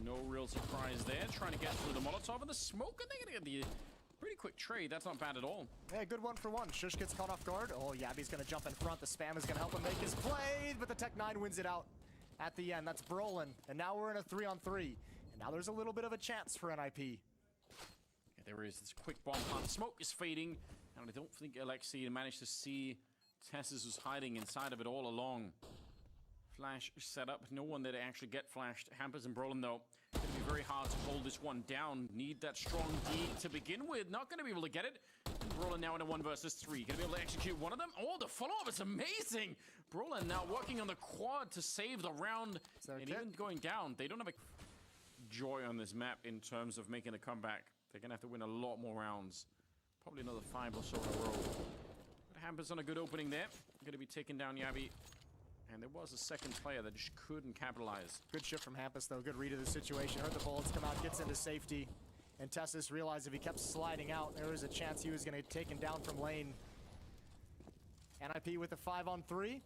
No real surprise there. Trying to get through the Molotov and the smoke, and they're going to get the pretty quick trade. That's not bad at all. Yeah, good one for one. Shush gets caught off guard. Oh, Yabi's going to jump in front. The spam is going to help him make his play, but the Tech-9 wins it out at the end. That's Brolin. And now we're in a 3-on-3. And now there's a little bit of a chance for NIP. Yeah, there is this quick bomb plant. Smoke is fading. And I don't think Alexi managed to see Tessus was hiding inside of it all along. Flash set up. No one there to actually get flashed. Hampus and Brolin, though, going to be very hard to hold this one down. Need that strong D to begin with. Not going to be able to get it. Brolin now in a 1 versus 3. Going to be able to execute one of them. Oh, the follow-up is amazing. Brolin now working on the quad to save the round. And even going down, they don't have a joy on this map in terms of making a comeback. They're going to have to win a lot more rounds. Probably another 5 or so in a row. But Hampus on a good opening there. Going to be taking down Yabi. And there was a second player that just couldn't capitalize. Good shift from Hampus, though. Good read of the situation. Heard the bullets come out, gets into safety. And Tessus realized if he kept sliding out, there was a chance he was going to get taken down from lane. NIP with a 5-on-3.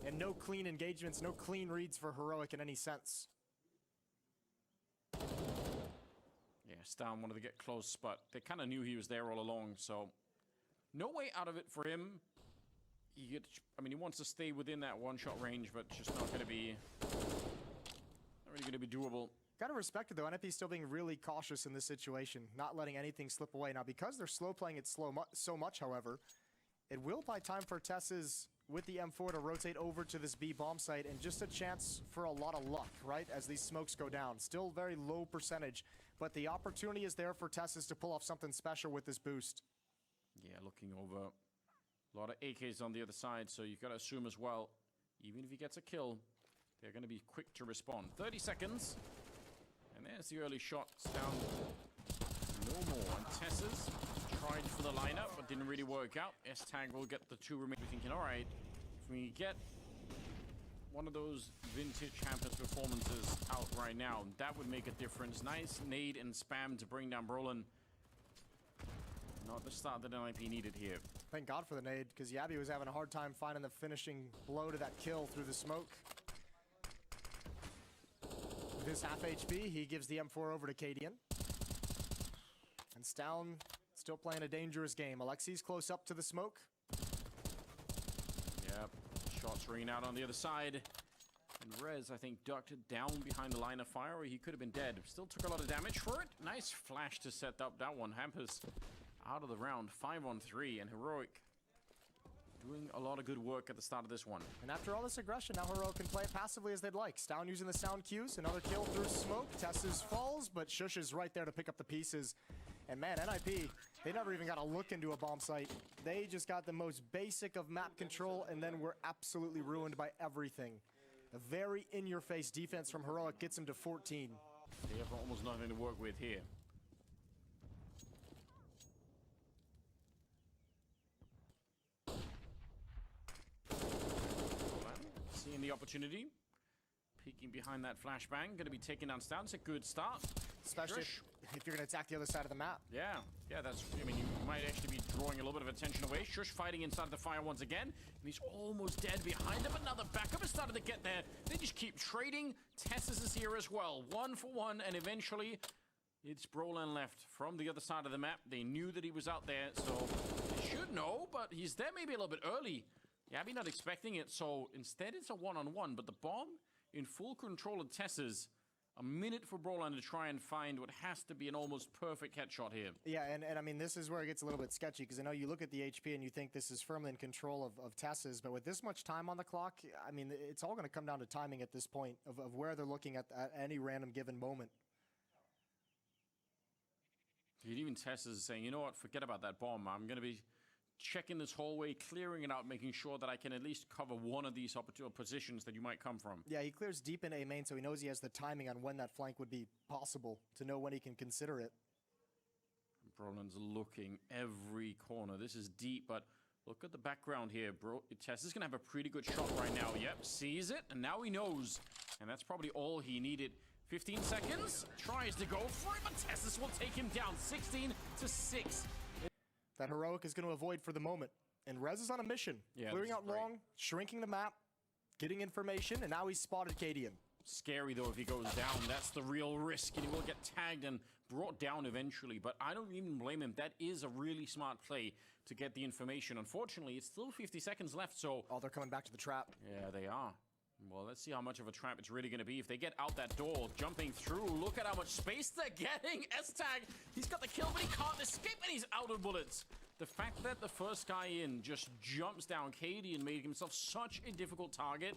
And no clean engagements, no clean reads for Heroic in any sense. Yeah, Stown wanted to get close, but they kind of knew he was there all along, so no way out of it for him. He wants to stay within that one-shot range, but just not going to be, really going to be doable. Gotta respect it, though. NFP still being really cautious in this situation, not letting anything slip away. Now, because they're slow playing it so much, however, it will buy time for Tess's with the M4 to rotate over to this B bomb site, and just a chance for a lot of luck, right, as these smokes go down. Still very low percentage, but the opportunity is there for Tess's to pull off something special with this boost. Yeah, looking over. A lot of AKs on the other side, so you've got to assume as well, even if he gets a kill, they're going to be quick to respond. 30 seconds. And there's the early shot down. No more. And Tess's tried for the lineup, but didn't really work out. S-Tag will get the 2 remaining. Thinking, all right, if we get one of those vintage Hampus performances out right now, that would make a difference. Nice nade and spam to bring down Brolin. Not the start that NIP needed here. Thank God for the nade, because Yabi was having a hard time finding the finishing blow to that kill through the smoke. With his half HP, he gives the M4 over to Cadian. And Stown still playing a dangerous game. Alexi's close up to the smoke. Yep, shots ringing out on the other side. And Rez, I think, ducked down behind the line of fire, or he could have been dead. Still took a lot of damage for it. Nice flash to set up that one. Hampus out of the round, 5-on-3, and Heroic doing a lot of good work at the start of this one. And after all this aggression, now Heroic can play it passively as they'd like. Stown using the sound cues, another kill through smoke. Tess's falls, but Shush is right there to pick up the pieces. And man, NIP, they never even got to look into a bomb site. They just got the most basic of map control, and then were absolutely ruined by everything. A very in-your-face defense from Heroic gets him to 14. They have almost nothing to work with here. Seeing the opportunity, peeking behind that flashbang, going to be taken down. It's a good start. Especially if you're going to attack the other side of the map. Yeah, that's, I mean, you might actually be drawing a little bit of attention away. Shush fighting inside the fire once again, and he's almost dead behind him. Another backup has started to get there. They just keep trading. Tessus is here as well, 1 for 1, and eventually it's Brolan left from the other side of the map. They knew that he was out there, so they should know, but he's there maybe a little bit early. Yabby not expecting it, so instead it's a one-on-one, but the bomb in full control of Tess's. A minute for Brolan to try and find what has to be an almost perfect headshot here. Yeah, and I mean, this is where it gets a little bit sketchy, because I know you look at the HP and you think this is firmly in control of Tess's, but with this much time on the clock, I mean, it's all going to come down to timing at this point of where they're looking at any random given moment. Even Tess is saying, you know what, forget about that bomb. I'm going to be checking this hallway, clearing it out, making sure that I can at least cover one of these positions that you might come from. Yeah, he clears deep in A main, so he knows he has the timing on when that flank would be possible to know when he can consider it. Brolan's looking every corner. This is deep, but look at the background here, bro. Tess is going to have a pretty good shot right now. Yep, sees it, and now he knows. And that's probably all he needed. 15 seconds, tries to go for it, but Tessus will take him down, 16-6. That Heroic is going to avoid for the moment. And Rez is on a mission. Yeah, clearing out long, shrinking the map, getting information, and now he's spotted Cadian. Scary, though, if he goes down. That's the real risk, and he will get tagged and brought down eventually. But I don't even blame him. That is a really smart play to get the information. Unfortunately, it's still 50 seconds left, so... Oh, they're coming back to the trap. Yeah, they are. Well, let's see how much of a trap it's really going to be. If they get out that door, jumping through, look at how much space they're getting. S-Tag, he's got the kill, but he can't escape, and he's out of bullets. The fact that the first guy in just jumps down Cady and made himself such a difficult target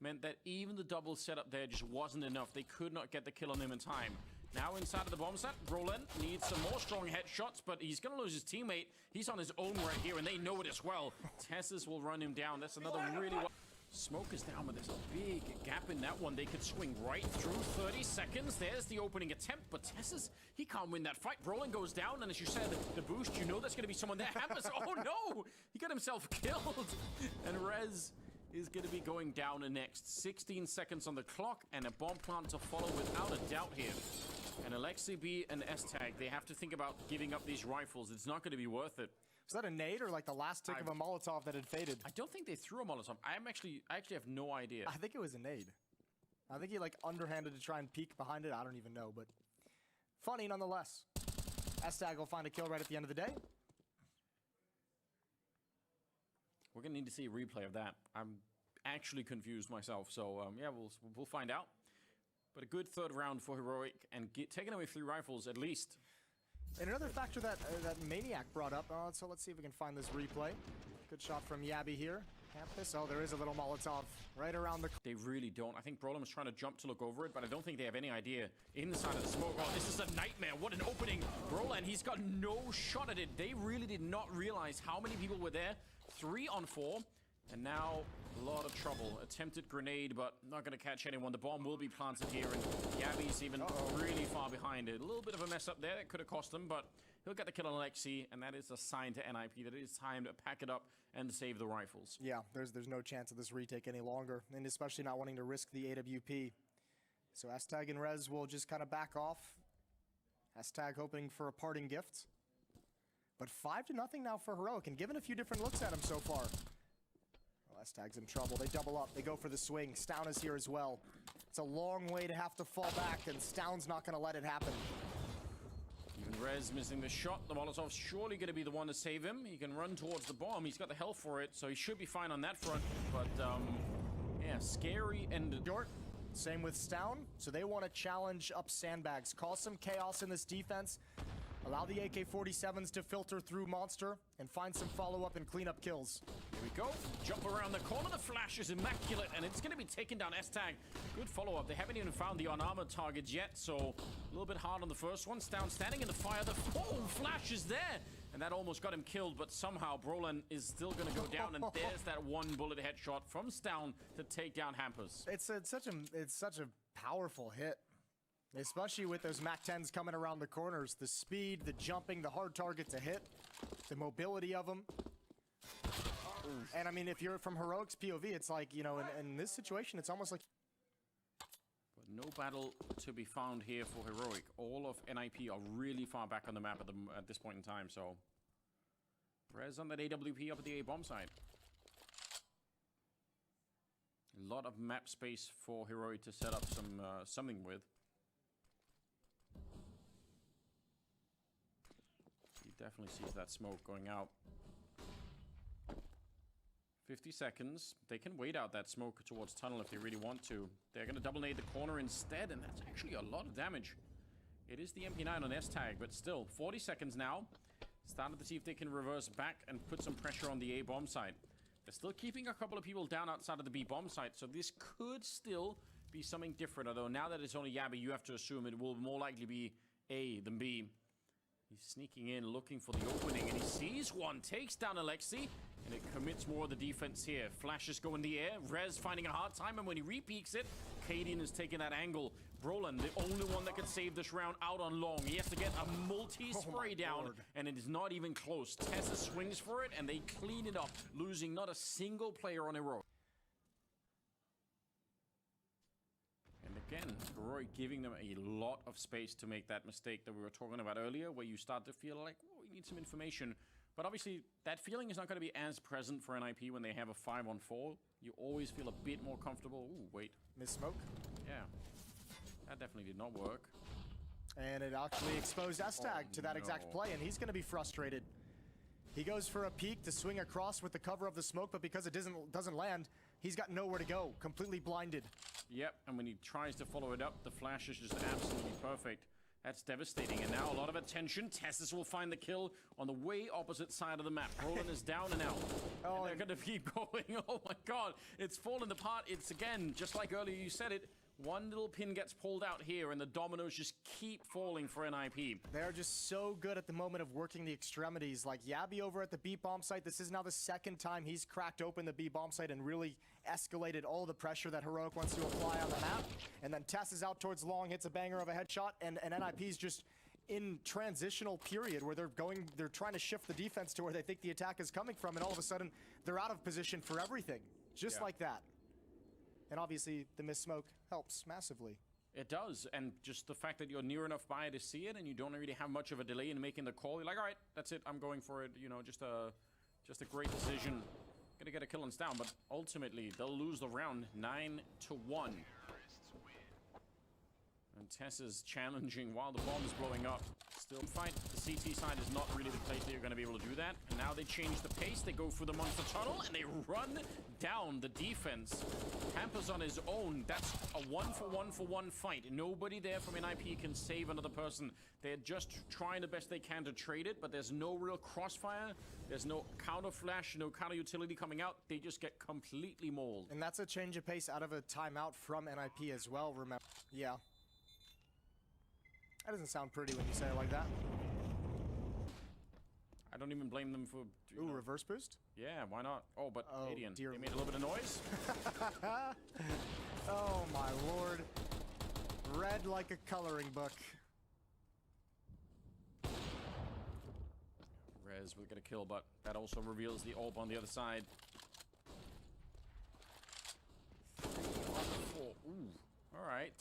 meant that even the double setup there just wasn't enough. They could not get the kill on him in time. Now inside of the bomb set, Brolan needs some more strong headshots, but he's going to lose his teammate. He's on his own right here, and they know it as well. Tessus will run him down. That's another really... Smoke is down, but there's a big gap in that one. They could swing right through 30 seconds. There's the opening attempt, but Tessus, he can't win that fight. Brolan goes down, and as you said, the boost, you know there's going to be someone there. Hammers, oh no! He got himself killed. And Rez is going to be going down next. 16 seconds on the clock, and a bomb plant to follow without a doubt here. And Alexi B and S-Tag, they have to think about giving up these rifles. It's not going to be worth it. Was that a nade or like the last tick of a Molotov that had faded? I don't think they threw a Molotov. I actually have no idea. I think it was a nade. I think he like underhanded to try and peek behind it. I don't even know, but funny nonetheless. S-Tag will find a kill right at the end of the day. We're gonna need to see a replay of that. I'm actually confused myself, so yeah, we'll find out. But a good third round for Heroic and taking away 3 rifles at least. And another factor that Maniac brought up, so let's see if we can find this replay. Good shot from Yabby here. Campus, oh, there is a little Molotov right around the... They really don't. I think Brolan was trying to jump to look over it, but I don't think they have any idea inside of the smoke. Oh, this is a nightmare. What an opening. Brolan, he's got no shot at it. They really did not realize how many people were there. 3 on 4. And now, a lot of trouble. Attempted grenade, but not going to catch anyone. The bomb will be planted here, and Yabby's even really far behind it. A little bit of a mess up there that could have cost them, but he'll get the kill on Alexi, and that is a sign to NIP that it is time to pack it up and save the rifles. Yeah, there's no chance of this retake any longer, and especially not wanting to risk the AWP. So S-Tag and Rez will just kind of back off. S-Tag hoping for a parting gift. But 5-0 now for Heroic, and given a few different looks at him so far. S-Tag's in trouble. They double up. They go for the swing. Stown is here as well. It's a long way to have to fall back, and Stown's not going to let it happen. Even Rez missing the shot. The Molotov's surely going to be the one to save him. He can run towards the bomb. He's got the health for it, so he should be fine on that front. But, yeah, scary and... Short. Same with Stown. So they want to challenge up sandbags. Cause some chaos in this defense. Allow the AK-47s to filter through Monster and find some follow-up and clean up kills. Here we go. Jump around the corner. The flash is immaculate, and it's going to be taken down. S-Tag. Good follow-up. They haven't even found the unarmored targets yet, so a little bit hard on the first one. Down standing in the fire. The flash is there, and that almost got him killed, but somehow Brolin is still going to go down, and there's that one bullet headshot from Stown to take down Hampers. It's such a powerful hit. Especially with those MAC-10s coming around the corners. The speed, the jumping, the hard target to hit, the mobility of them. And I mean, if you're from Heroic's POV, it's like, you know, in this situation, it's almost like... But no battle to be found here for Heroic. All of NIP are really far back on the map at this point in time, so... Prez on that AWP up at the A-bomb side. A lot of map space for Heroic to set up some something with. Definitely sees that smoke going out. 50 seconds. They can wait out that smoke towards tunnel if they really want to. They're going to double nade the corner instead, and that's actually a lot of damage. It is the MP9 on S-Tag, but still, 40 seconds now. Started to see if they can reverse back and put some pressure on the A-bomb side. They're still keeping a couple of people down outside of the B-bomb side, so this could still be something different. Although now that it's only Yabby, you have to assume it will more likely be A than B. He's sneaking in, looking for the opening, and he sees one, takes down Alexi, and it commits more of the defense here. Flashes go in the air, Rez finding a hard time, and when he re-peeks it, Cadian is taking that angle. Brolin, the only one that can save this round out on long. He has to get a multi-spray down, and it is not even close. Tessa swings for it, and they clean it up, losing not a single player on Heroic. Again, Heroic giving them a lot of space to make that mistake that we were talking about earlier, where you start to feel like, oh, we need some information. But obviously, that feeling is not going to be as present for NIP when they have a 5-on-4. You always feel a bit more comfortable. Ooh, wait. Miss smoke? Yeah. That definitely did not work. And it actually exposed S-Tag to that exact play, and he's going to be frustrated. He goes for a peek to swing across with the cover of the smoke, but because it doesn't land, he's got nowhere to go, completely blinded. Yep, and when he tries to follow it up, the flash is just absolutely perfect. That's devastating, and now a lot of attention. Tessus will find the kill on the way opposite side of the map. Roland is down and out. Oh, and they're going to keep going. Oh my god, it's fallen apart. It's again, just like earlier you said it, one little pin gets pulled out here, and the dominoes just keep falling for NIP. They're just so good at the moment of working the extremities. Like Yabby over at the B-bomb site, this is now the second time he's cracked open the B-bomb site and really escalated all the pressure that Heroic wants to apply on the map. And then Tess is out towards long, hits a banger of a headshot, and NIP's just in transitional period where they're trying to shift the defense to where they think the attack is coming from, and all of a sudden, they're out of position for everything. Just like that. And obviously, the missed smoke helps massively. It does, and just the fact that you're near enough by to see it, and you don't really have much of a delay in making the call. You're like, all right, that's it, I'm going for it. You know, just a great decision. Gonna get a kill on Stown, but ultimately, they'll lose the round 9-1. And Tess is challenging while the bomb is blowing up. Still fight. The CT side is not really the place that you're going to be able to do that. And now they change the pace. They go through the monster tunnel and they run down the defense. Hampers on his own. That's a 1-for-1-for-1 fight. Nobody there from NIP can save another person. They're just trying the best they can to trade it, but there's no real crossfire. There's no counter flash, no counter utility coming out. They just get completely mauled. And that's a change of pace out of a timeout from NIP as well, remember. Yeah. That doesn't sound pretty when you say it like that. I don't even blame them for... Ooh, reverse boost? Yeah, why not? Oh, but Adian, dear they made a little bit of noise. Oh, my lord. Red like a coloring book. Rez will get a kill, but that also reveals the AWP on the other side. 3 on 4. Ooh, all right.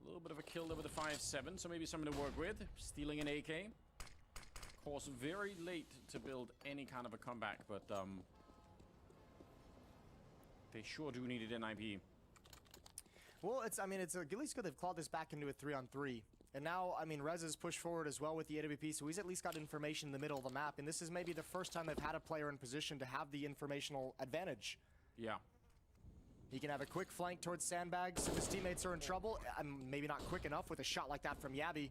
A little bit of a kill there with the 5-7, so maybe something to work with. Stealing an AK. Of course, very late to build any kind of a comeback, but they sure do need it in NIP. Well, it's at least good they've clawed this back into a 3-on-3. And now, I mean, Rez has pushed forward as well with the AWP, so he's at least got information in the middle of the map. And this is maybe the first time they've had a player in position to have the informational advantage. Yeah. He can have a quick flank towards sandbags if his teammates are in trouble. Maybe not quick enough with a shot like that from Yabby.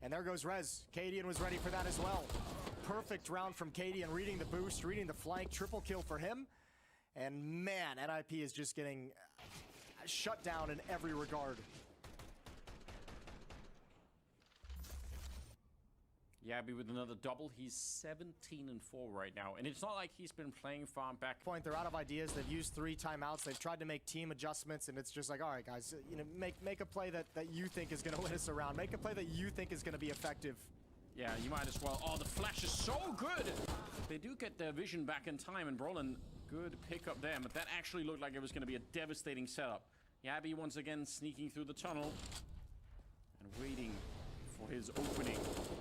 And there goes Rez. Cadian was ready for that as well. Perfect round from Cadian, reading the boost, reading the flank, triple kill for him. And man, NIP is just getting shut down in every regard. Yabby with another double. He's 17-4 right now, and it's not like he's been playing far back. Point, they're out of ideas. They've used 3 timeouts. They've tried to make team adjustments, and it's just like, all right, guys, you know, make a play that you think is going to win us around. Make a play that you think is going to be effective. Yeah, you might as well. Oh, the flash is so good. They do get their vision back in time, and Brolin, good pickup there, but that actually looked like it was going to be a devastating setup. Yabby once again sneaking through the tunnel and waiting for his opening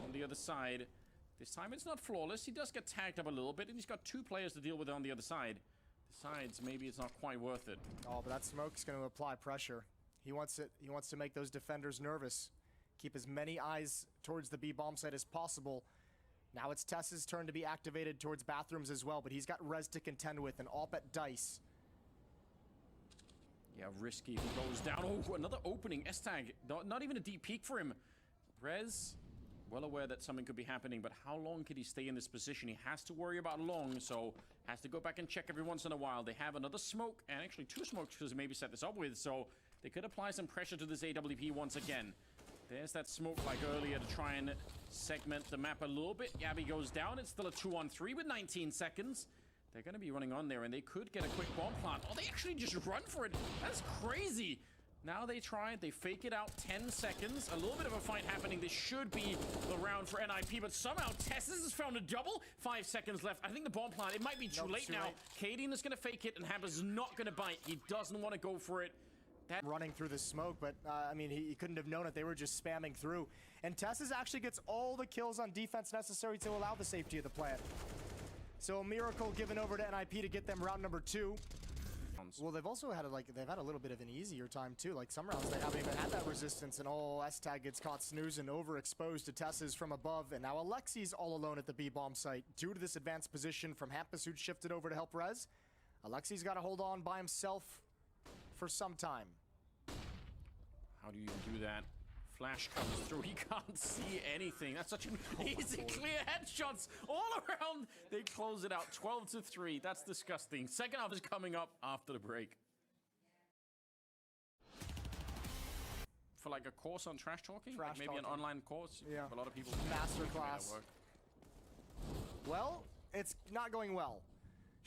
on the other side. This time it's not flawless. He does get tagged up a little bit, and he's got 2 players to deal with on the other side. Besides, maybe it's not quite worth it. Oh, but that smoke's going to apply pressure. He wants to make those defenders nervous. Keep as many eyes towards the B bomb site as possible. Now it's Tess's turn to be activated towards bathrooms as well, but he's got Rez to contend with, and all bet dice. Yeah, risky if he goes down. Oh, another opening. S-tag. Not even a deep peek for him. Rez, well aware that something could be happening, but how long could he stay in this position? He has to worry about long, so has to go back and check every once in a while. They have another smoke, and actually 2 smokes to maybe set this up with, so they could apply some pressure to this AWP once again. There's that smoke like earlier to try and segment the map a little bit. Yabby goes down. It's still a 2-on-3 with 19 seconds. They're going to be running on there, and they could get a quick bomb plant. Oh, they actually just run for it. That's crazy. Now they try it. They fake it out. 10 seconds. A little bit of a fight happening. This should be the round for NIP, but somehow Tessus has found a double. 5 seconds left. I think the bomb plant, it might be too late now. Cadian is going to fake it, and Hamper's not going to bite. He doesn't want to go for it. Running through the smoke, but I mean, he couldn't have known it. They were just spamming through. And Tessus actually gets all the kills on defense necessary to allow the safety of the plant. So a miracle given over to NIP to get them round number 2. Well, they've also had they've had a little bit of an easier time too. Like some rounds they haven't even had that resistance, and S-tag gets caught snoozing, overexposed to Tessus from above, and now Alexi's all alone at the B bomb site due to this advanced position from Hampus, who'd shifted over to help Rez. Alexi's got to hold on by himself for some time. How do you do that? Flash comes through. He can't see anything. That's such an easy, clear headshots all around. They close it out 12-3. That's disgusting. Second half is coming up after the break. For like a course on trash talking? Like maybe an online course? Yeah. A lot of people. Masterclass. Well, it's not going well.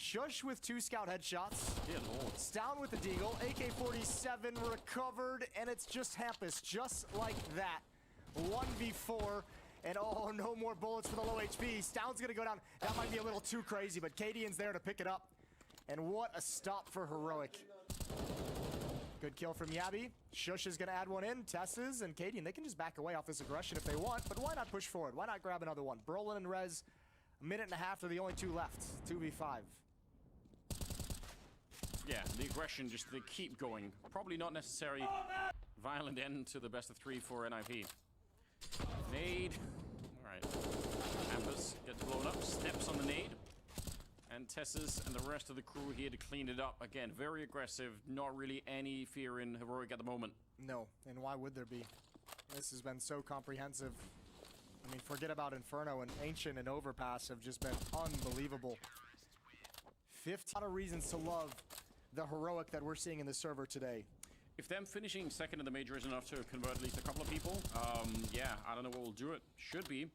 Shush with 2 scout headshots. Dear Lord. Stown with the deagle. AK-47 recovered, and it's just Hampus, just like that. 1v4, and oh, no more bullets for the low HP. Stown's gonna go down. That might be a little too crazy, but Cadian's there to pick it up. And what a stop for Heroic. Good kill from Yabby. Shush is gonna add one in. Tess's and Cadian, they can just back away off this aggression if they want, but why not push forward? Why not grab another one? Brolin and Rez, a minute and a half, they're the only 2 left. 2v5. Yeah, the aggression, just they keep going. Probably not necessary. Violent end to the best of 3 for NIP. Nade. Alright. Hampus gets blown up, steps on the nade. And Tess's and the rest of the crew here to clean it up. Again, very aggressive. Not really any fear in Heroic at the moment. No, and why would there be? This has been so comprehensive. I mean, forget about Inferno, and Ancient and Overpass have just been unbelievable. 15 reasons to love the Heroic that we're seeing in the server today. If them finishing second in the major is enough to convert at least a couple of people, yeah, I don't know what will do it. Should be.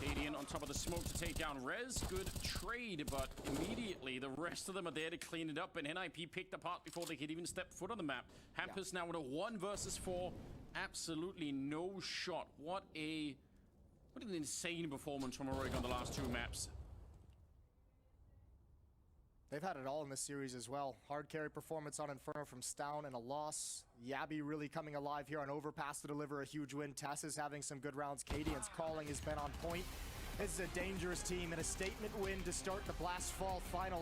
Cadian on top of the smoke to take down Rez. Good trade, but immediately the rest of them are there to clean it up, and NIP picked apart before they could even step foot on the map. Hampus now with a 1 versus 4. Absolutely no shot. What an insane performance from Heroic on the last 2 maps. They've had it all in this series as well. Hard carry performance on Inferno from Stown and a loss. Yabby really coming alive here on Overpass to deliver a huge win. Tess is having some good rounds. Cadian's calling has been on point. This is a dangerous team and a statement win to start the Blast Fall Finals.